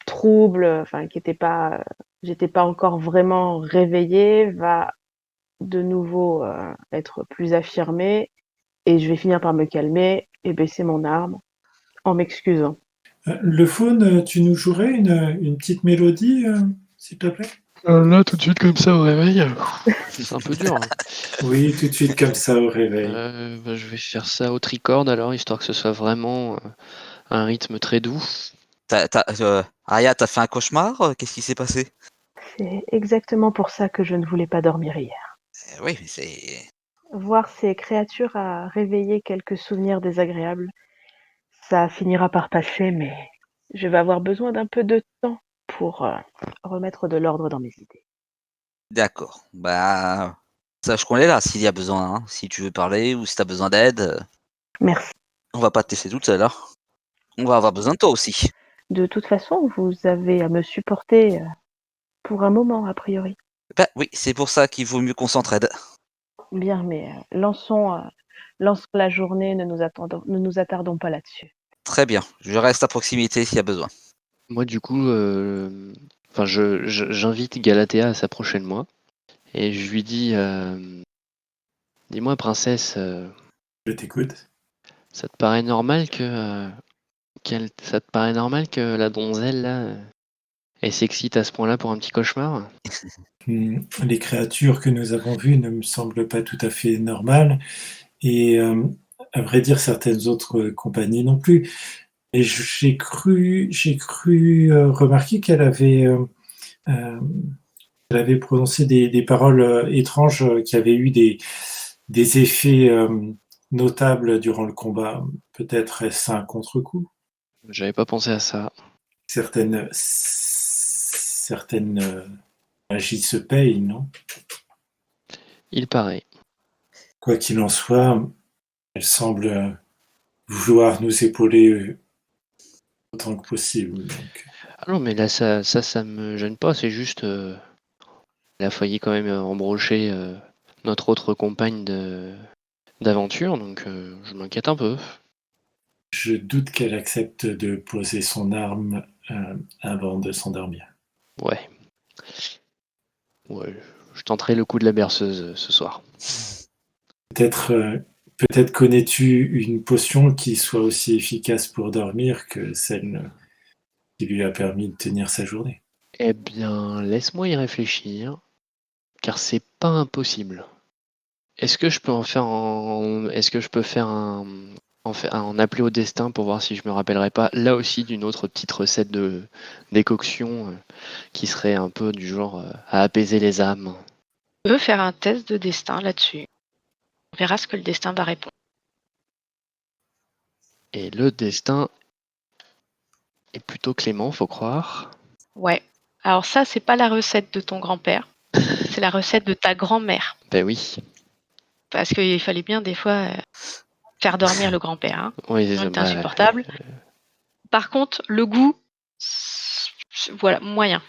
trouble, enfin qui était pas, j'étais pas encore vraiment réveillée, va de nouveau être plus affirmé et je vais finir par me calmer et baisser mon arme en m'excusant. Le faune, tu nous jouerais une petite mélodie, s'il te plaît? Là, tout de suite, comme ça, au réveil, c'est un peu dur. Hein. Oui, tout de suite comme ça au réveil. Bah, je vais faire ça au tricorde alors, histoire que ce soit vraiment un rythme très doux. Aria, t'as fait un cauchemar? Qu'est-ce qui s'est passé? C'est exactement pour ça que je ne voulais pas dormir hier. Oui, mais c'est... Voir ces créatures a réveillé quelques souvenirs désagréables. Ça finira par passer, mais je vais avoir besoin d'un peu de temps pour remettre de l'ordre dans mes idées. D'accord. Bah, sache qu'on est là s'il y a besoin. Hein. Si tu veux parler ou si t'as besoin d'aide, Merci. on va pas te laisser toute seule. Hein. On va avoir besoin de toi aussi. De toute façon, vous avez à me supporter pour un moment, a priori. Bah oui, c'est pour ça qu'il vaut mieux qu'on s'entraide. Bien, mais lançons la journée, ne nous attardons pas là-dessus. Très bien. Je reste à proximité s'il y a besoin. Moi, du coup, j'invite Galatea à s'approcher de moi et je lui dis dis-moi, princesse, Je t'écoute. ça te paraît normal ça te paraît normal que la donzelle là, elle s'excite à ce point-là pour un petit cauchemar? Les créatures que nous avons vues ne me semblent pas tout à fait normales et à vrai dire, certaines autres compagnies non plus. Et j'ai cru remarquer elle avait prononcé des paroles étranges qui avaient eu des effets notables durant le combat. Peut-être est-ce un contre-coup? J'avais pas pensé à ça. Certaines magies se payent, non? Il paraît. Quoi qu'il en soit, elle semble vouloir nous épauler autant que possible. Donc, Ah non, mais là, ça me gêne pas. C'est juste, elle a failli quand même embrocher notre autre compagne d'aventure, donc je m'inquiète un peu. je doute qu'elle accepte de poser son arme avant de s'endormir. Ouais. Ouais, je tenterai le coup de la berceuse ce soir. Peut-être connais-tu une potion qui soit aussi efficace pour dormir que celle qui lui a permis de tenir sa journée. Eh bien, laisse-moi y réfléchir, car c'est pas impossible. Est-ce que je peux Est-ce que je peux faire en appeler au destin pour voir si je me rappellerai pas là aussi d'une autre petite recette de décoction qui serait un peu du genre à apaiser les âmes. On peut faire un test de destin là-dessus. On verra ce que le destin va répondre. Et le destin est plutôt clément, faut croire. Ouais. Alors ça, c'est pas la recette de ton grand-père, c'est la recette de ta grand-mère. Ben oui. Parce qu'il fallait bien des fois faire dormir le grand-père. Hein. Oui, Sinon, il était insupportable. Par contre, le goût, voilà, moyen.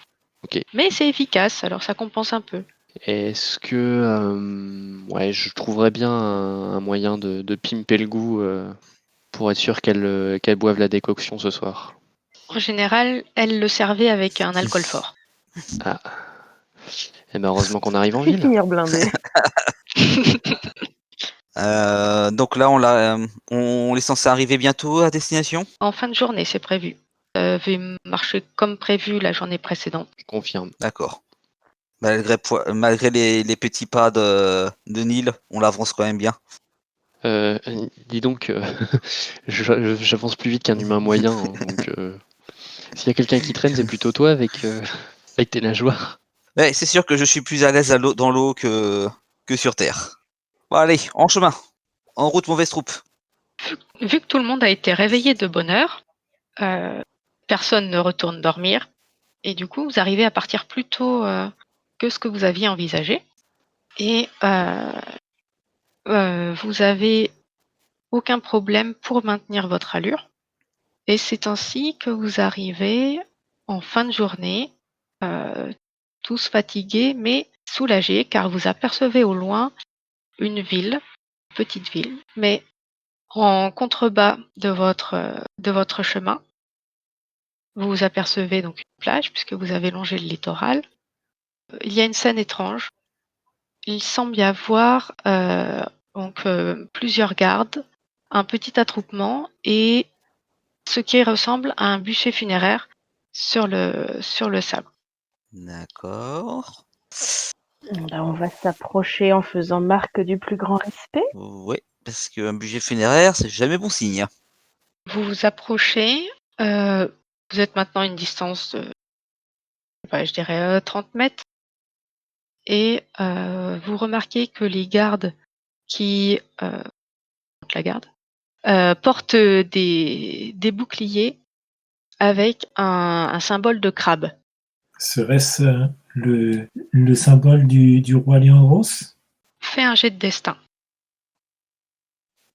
Ok. Mais c'est efficace, alors ça compense un peu. Est-ce que ouais, je trouverais bien un moyen de pimper le goût pour être sûr qu'elle boive la décoction ce soir. En général, elle le servait avec un alcool fort. Ah. Eh ben heureusement qu'on arrive en Qui ville. finir blindé. Donc là, on est censé arriver bientôt à destination. En fin de journée, c'est prévu. Ça avait marché comme prévu la journée précédente. Je confirme. D'accord. Malgré les petits pas de Neil, on l'avance quand même bien. Dis donc, j'avance plus vite qu'un humain moyen, hein, donc s'il y a quelqu'un qui traîne, c'est plutôt toi avec tes nageoires. Ouais, c'est sûr que je suis plus à l'aise dans l'eau que sur Terre. Bon, allez, en chemin. En route, mauvaise troupe. Vu que tout le monde a été réveillé de bonne heure, personne ne retourne dormir. Et du coup, vous arrivez à partir plus tôt que ce que vous aviez envisagé. Et vous avez aucun problème pour maintenir votre allure. Et c'est ainsi que vous arrivez en fin de journée, tous fatigués mais soulagés, car vous apercevez au loin une ville, une petite ville, mais en contrebas de votre chemin, vous apercevez donc une plage, puisque vous avez longé le littoral. Il y a une scène étrange. Il semble y avoir plusieurs gardes, un petit attroupement et ce qui ressemble à un bûcher funéraire sur le sable. D'accord. Ben, on va s'approcher en faisant marque du plus grand respect. Oui, parce qu'un budget funéraire, c'est jamais bon signe. Vous vous approchez, vous êtes maintenant à une distance de, je dirais 30 mètres, et vous remarquez que les gardes qui la garde portent des boucliers avec un symbole de crabe. Serait-ce le symbole du roi Léandros? Fais un jet de destin.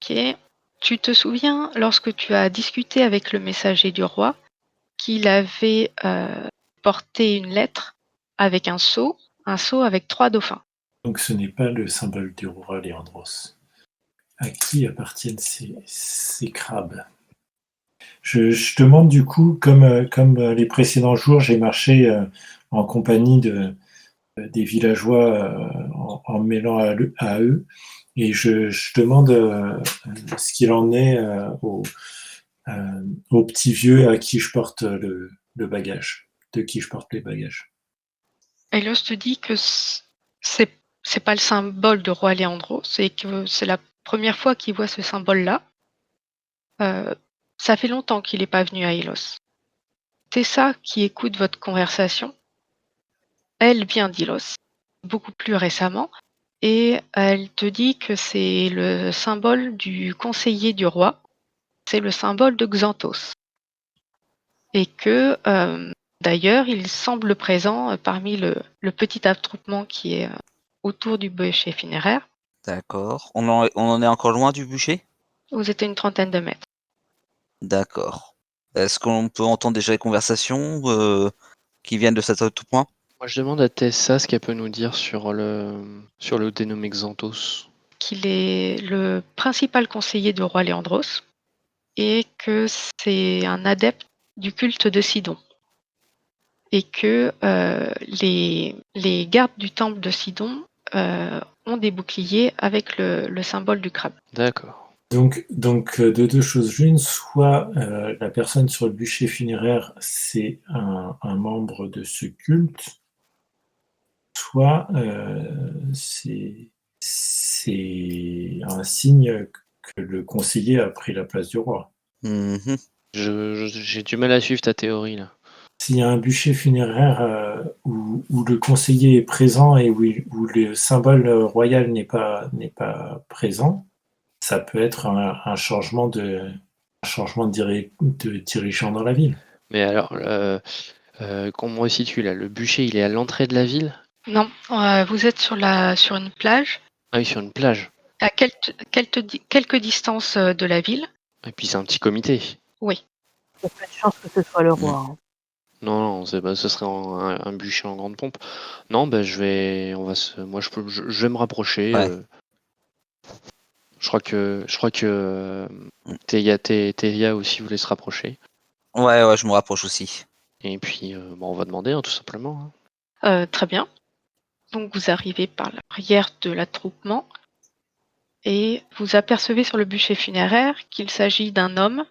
Ok. Tu te souviens, lorsque tu as discuté avec le messager du roi, qu'il avait porté une lettre avec un seau avec 3 dauphins. Donc ce n'est pas le symbole du roi Léandros. À qui appartiennent ces crabes? Je demande du coup, comme les précédents jours, j'ai marché en compagnie des villageois en me mêlant à eux, et je demande ce qu'il en est au petit vieux à qui je porte le bagage, de qui je porte les bagages. Elios te dit que c'est pas le symbole de roi Léandro, c'est que c'est la première fois qu'il voit ce symbole-là. Ça fait longtemps qu'il n'est pas venu à Ilos. Tessa, qui écoute votre conversation, elle vient d'Ilos, beaucoup plus récemment, et elle te dit que c'est le symbole du conseiller du roi, c'est le symbole de Xanthos. Et que, d'ailleurs, il semble présent parmi le petit attroupement qui est autour du bûcher funéraire. D'accord. On en est encore loin du bûcher? Vous êtes à une trentaine de mètres. D'accord. Est-ce qu'on peut entendre déjà les conversations qui viennent de cet autre point? Moi, je demande à Tessa ce qu'elle peut nous dire sur le dénommé Xanthos. Qu'il est le principal conseiller du roi Léandros et que c'est un adepte du culte de Sidon. Et que les gardes du temple de Sidon ont des boucliers avec le symbole du crabe. D'accord. Donc, de deux choses l'une, soit la personne sur le bûcher funéraire, c'est un membre de ce culte, soit c'est un signe que le conseiller a pris la place du roi. Mhm. J'ai du mal à suivre ta théorie là. S'il y a un bûcher funéraire où le conseiller est présent et où le symbole royal n'est pas présent, ça peut être un changement de dirigeant dans la ville. Mais alors, qu'on me resitue là, le bûcher, il est à l'entrée de la ville? Non, vous êtes sur une plage, Ah oui, sur une plage. à quelques distances de la ville. Et puis c'est un petit comité. Oui. Il y a peu de chance que ce soit le roi. Hein. Non, ce serait un bûcher en grande pompe. Non, moi je vais me rapprocher. Ouais. Je crois que Théia aussi voulait se rapprocher. Ouais, je me rapproche aussi. Et puis, on va demander, hein, tout simplement. Hein. Très bien. Donc vous arrivez par l'arrière de l'attroupement et vous apercevez sur le bûcher funéraire qu'il s'agit d'un homme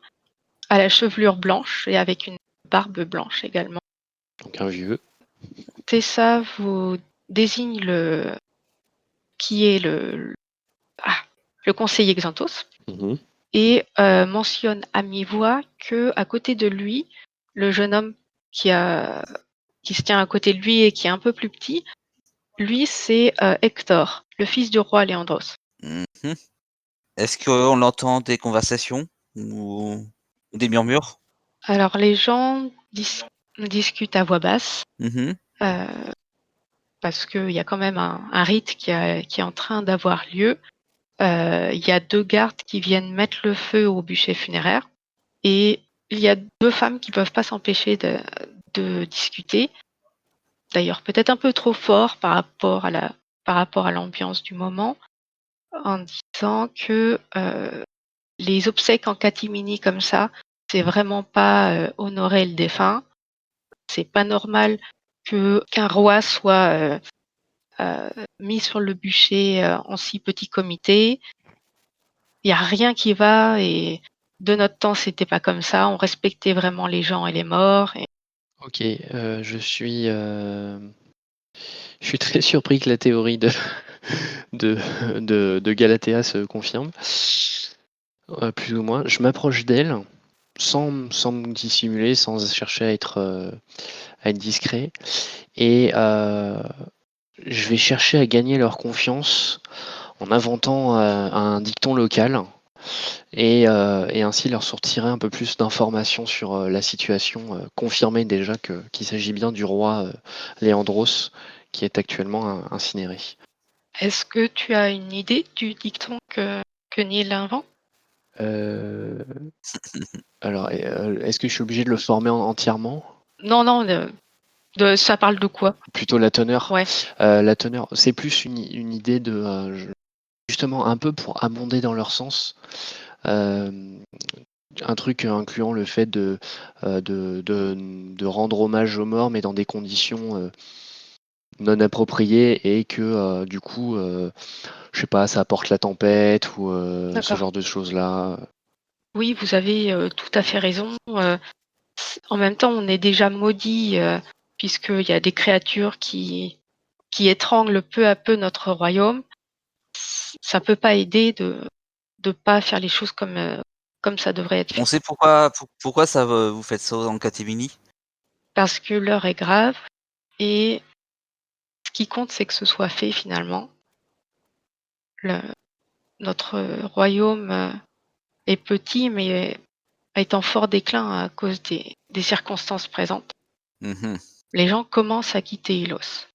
à la chevelure blanche et avec une barbe blanche également. Donc un vieux. Tessa vous désigne qui est le conseiller Xanthos Mhm. et mentionne à mi-voix que à côté de lui, le jeune homme qui se tient à côté de lui et qui est un peu plus petit, lui c'est Hector, le fils du roi Léandros. Mhm. Est-ce qu'on entend des conversations ou des murmures? Alors les gens discutent à voix basse Mhm. parce qu'il y a quand même un rite qui est en train d'avoir lieu. Il y a 2 gardes qui viennent mettre le feu au bûcher funéraire et il y a 2 femmes qui peuvent pas s'empêcher de discuter. D'ailleurs, peut-être un peu trop fort par rapport à l'ambiance du moment, en disant que les obsèques en catimini comme ça, c'est vraiment pas honorer le défunt. C'est pas normal qu'un roi soit mis sur le bûcher en si petit comité. Il n'y a rien qui va et de notre temps, c'était pas comme ça. On respectait vraiment les gens et les morts. Et Ok, je suis très surpris que la théorie de Galatea se confirme. Plus ou moins. Je m'approche d'elle sans me dissimuler, sans chercher à être discret. Et je vais chercher à gagner leur confiance en inventant un dicton local et ainsi leur sortirer un peu plus d'informations sur la situation, confirmer déjà qu'il s'agit bien du roi Léandros qui est actuellement incinéré. est-ce que tu as une idée du dicton que Neil invente? Euh, alors, est-ce que je suis obligé de le former entièrement? Non, ça parle de quoi? Plutôt la teneur. Ouais. La teneur, c'est plus une idée de justement un peu pour abonder dans leur sens. Un truc incluant le fait de rendre hommage aux morts, mais dans des conditions non appropriées et que du coup, je sais pas, ça apporte la tempête ou ce D'accord. genre de choses-là. Oui, vous avez tout à fait raison. En même temps, on est déjà maudit puisqu'il y a des créatures qui étranglent peu à peu notre royaume. Ça peut pas aider de pas faire les choses comme ça devrait être On fait. sait pourquoi vous faites ça en catimini? Parce que l'heure est grave et ce qui compte, c'est que ce soit fait finalement. Notre royaume est petit, mais est en fort déclin à cause des circonstances présentes. Mhm. Les gens commencent à quitter Ilos.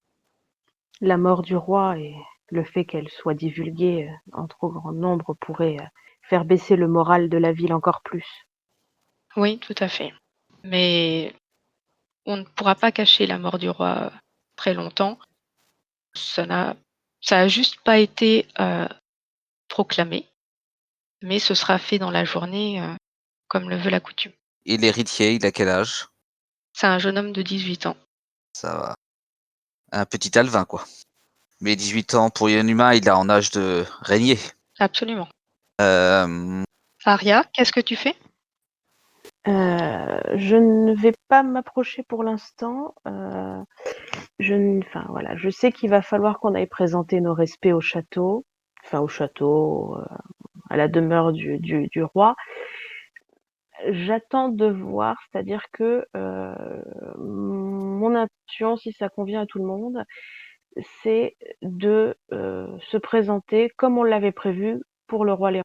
La mort du roi et le fait qu'elle soit divulguée en trop grand nombre pourrait faire baisser le moral de la ville encore plus. Oui, tout à fait. Mais on ne pourra pas cacher la mort du roi très longtemps. Ça n'a, ça a juste pas été proclamé, mais ce sera fait dans la journée comme le veut la coutume. Et l'héritier, il a quel âge? C'est un jeune homme de 18 ans. Ça va. Un petit Alvin, quoi. Mais 18 ans pour un humain, il a en âge de régner. Absolument. Euh, Aria, qu'est-ce que tu fais? Je ne vais pas m'approcher pour l'instant. Enfin voilà, je sais qu'il va falloir qu'on aille présenter nos respects au château, à la demeure du roi. J'attends de voir, c'est-à-dire que mon intention, si ça convient à tout le monde, c'est de se présenter comme on l'avait prévu pour le roi Léon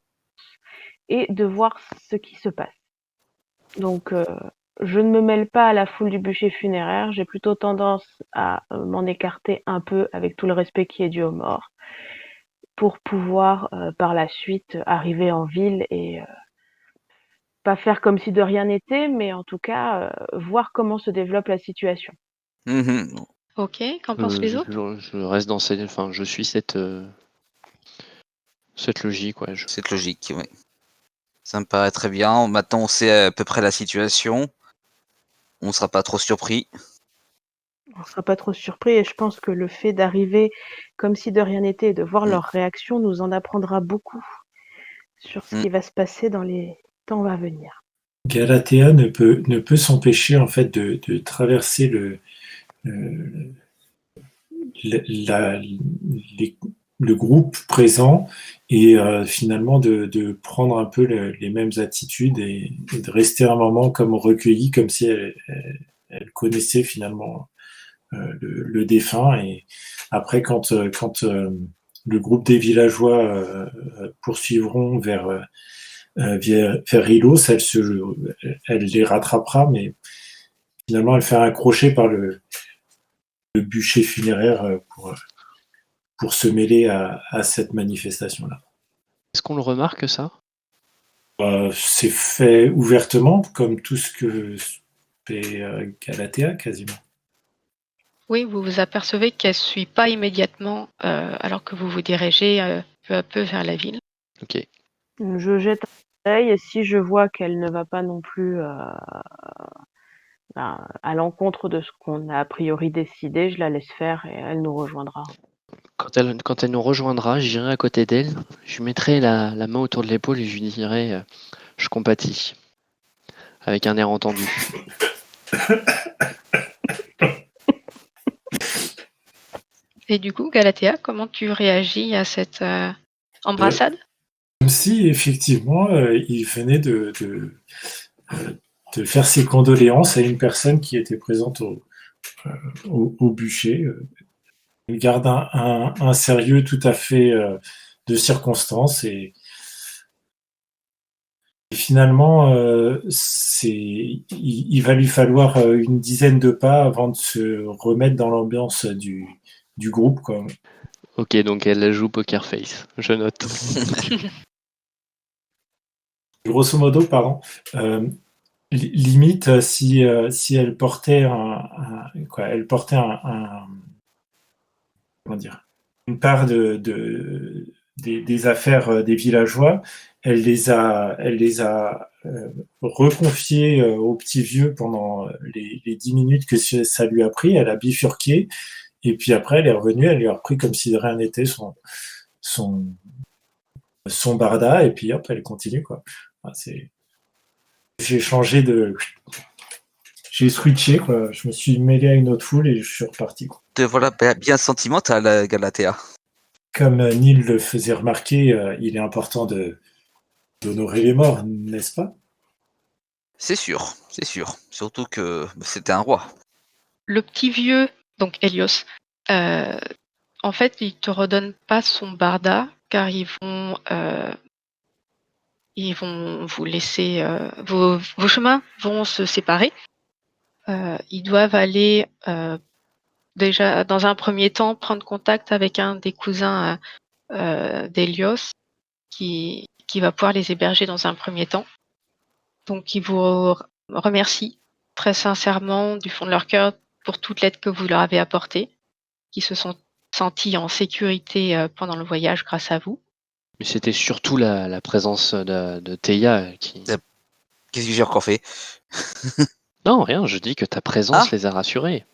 et de voir ce qui se passe. Donc, je ne me mêle pas à la foule du bûcher funéraire. J'ai plutôt tendance à m'en écarter un peu avec tout le respect qui est dû aux morts pour pouvoir par la suite arriver en ville et pas faire comme si de rien n'était, mais en tout cas voir comment se développe la situation. mhm. Ok, qu'en pensent les autres? Je reste dans cette, enfin, je suis cette logique, ouais. C'est logique, oui. Ça me paraît très bien. Maintenant, on sait à peu près la situation. On ne sera pas trop surpris. On ne sera pas trop surpris et je pense que le fait d'arriver comme si de rien n'était et de voir leur réaction nous en apprendra beaucoup sur ce qui va se passer dans les temps à venir. Galatea ne peut s'empêcher en fait de traverser la- le groupe présent et finalement de prendre un peu les mêmes attitudes et de rester un moment comme recueillie, comme si elle connaissait finalement le défunt. Et après, quand le groupe des villageois poursuivront vers Ilos, elle les rattrapera, mais finalement, elle fait un crochet par le bûcher funéraire pour se mêler à cette manifestation-là. Est-ce qu'on le remarque, ça? C'est fait ouvertement, comme tout ce que fait Galatea, quasiment. Oui, vous vous apercevez qu'elle ne suit pas immédiatement alors que vous vous dirigez peu à peu vers la ville. Ok. Je jette un œil et si je vois qu'elle ne va pas non plus à l'encontre de ce qu'on a a priori décidé, je la laisse faire et elle nous rejoindra. Quand elle nous rejoindra, j'irai à côté d'elle, je lui mettrai la main autour de l'épaule et je lui dirai je compatis, avec un air entendu. Et du coup, Galatea, comment tu réagis à cette embrassade? Comme si, effectivement, il venait de faire ses condoléances à une personne qui était présente au bûcher. Il garde un sérieux tout à fait de circonstance et finalement, il va lui falloir une dizaine de pas avant de se remettre dans l'ambiance du groupe, quoi. Ok, donc elle joue Poker Face, je note. Grosso modo, pardon, limite si elle portait elle portait comment dire, une part des affaires des villageois, elle les a reconfiées au petit vieux pendant les 10 minutes que ça lui a pris. Elle a bifurqué et puis après elle est revenue, elle lui a repris comme si de rien n'était son, son barda et puis hop, elle continue, quoi. Enfin, j'ai changé j'ai switché, quoi. Je me suis mêlé à une autre foule et je suis reparti, quoi. Te voilà bien sentimental, Galatea. Comme Neil le faisait remarquer, il est important d'honorer les morts, n'est-ce pas? C'est sûr, c'est sûr. Surtout que c'était un roi. Le petit vieux, donc Helios, en fait, il te redonne pas son barda car ils vont vous laisser, vos chemins vont se séparer. Ils doivent aller déjà dans un premier temps prendre contact avec un des cousins d'Hélios qui va pouvoir les héberger dans un premier temps. Donc ils vous remercient très sincèrement du fond de leur cœur pour toute l'aide que vous leur avez apportée, qui se sont sentis en sécurité pendant le voyage grâce à vous. Mais c'était surtout la présence de Théa qui... Qu'est-ce que j'ai encore fait? Non, rien, je dis que ta présence Ah. les a rassurés.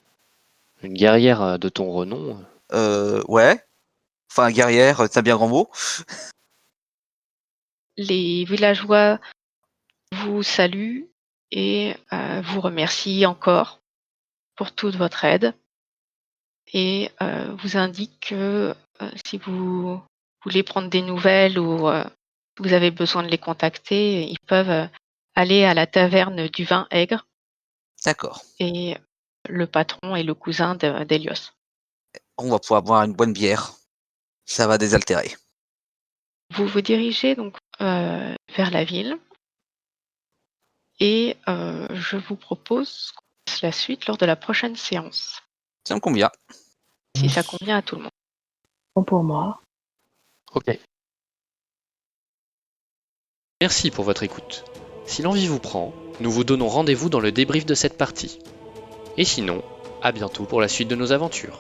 Une guerrière de ton renom. Ouais. Enfin, guerrière, c'est un bien grand mot. Les villageois vous saluent et vous remercient encore pour toute votre aide et vous indiquent que si vous voulez prendre des nouvelles ou vous avez besoin de les contacter, ils peuvent aller à la taverne du vin aigre D'accord. et le patron est le cousin d'Hélios. On va pouvoir boire une bonne bière. Ça va désaltérer. Vous vous dirigez donc vers la ville et je vous propose qu'on fasse la suite lors de la prochaine séance, Ça me convient. si ça convient à tout le monde. Bon pour moi. Ok. Merci pour votre écoute. Si l'envie vous prend, nous vous donnons rendez-vous dans le débrief de cette partie. Et sinon, à bientôt pour la suite de nos aventures.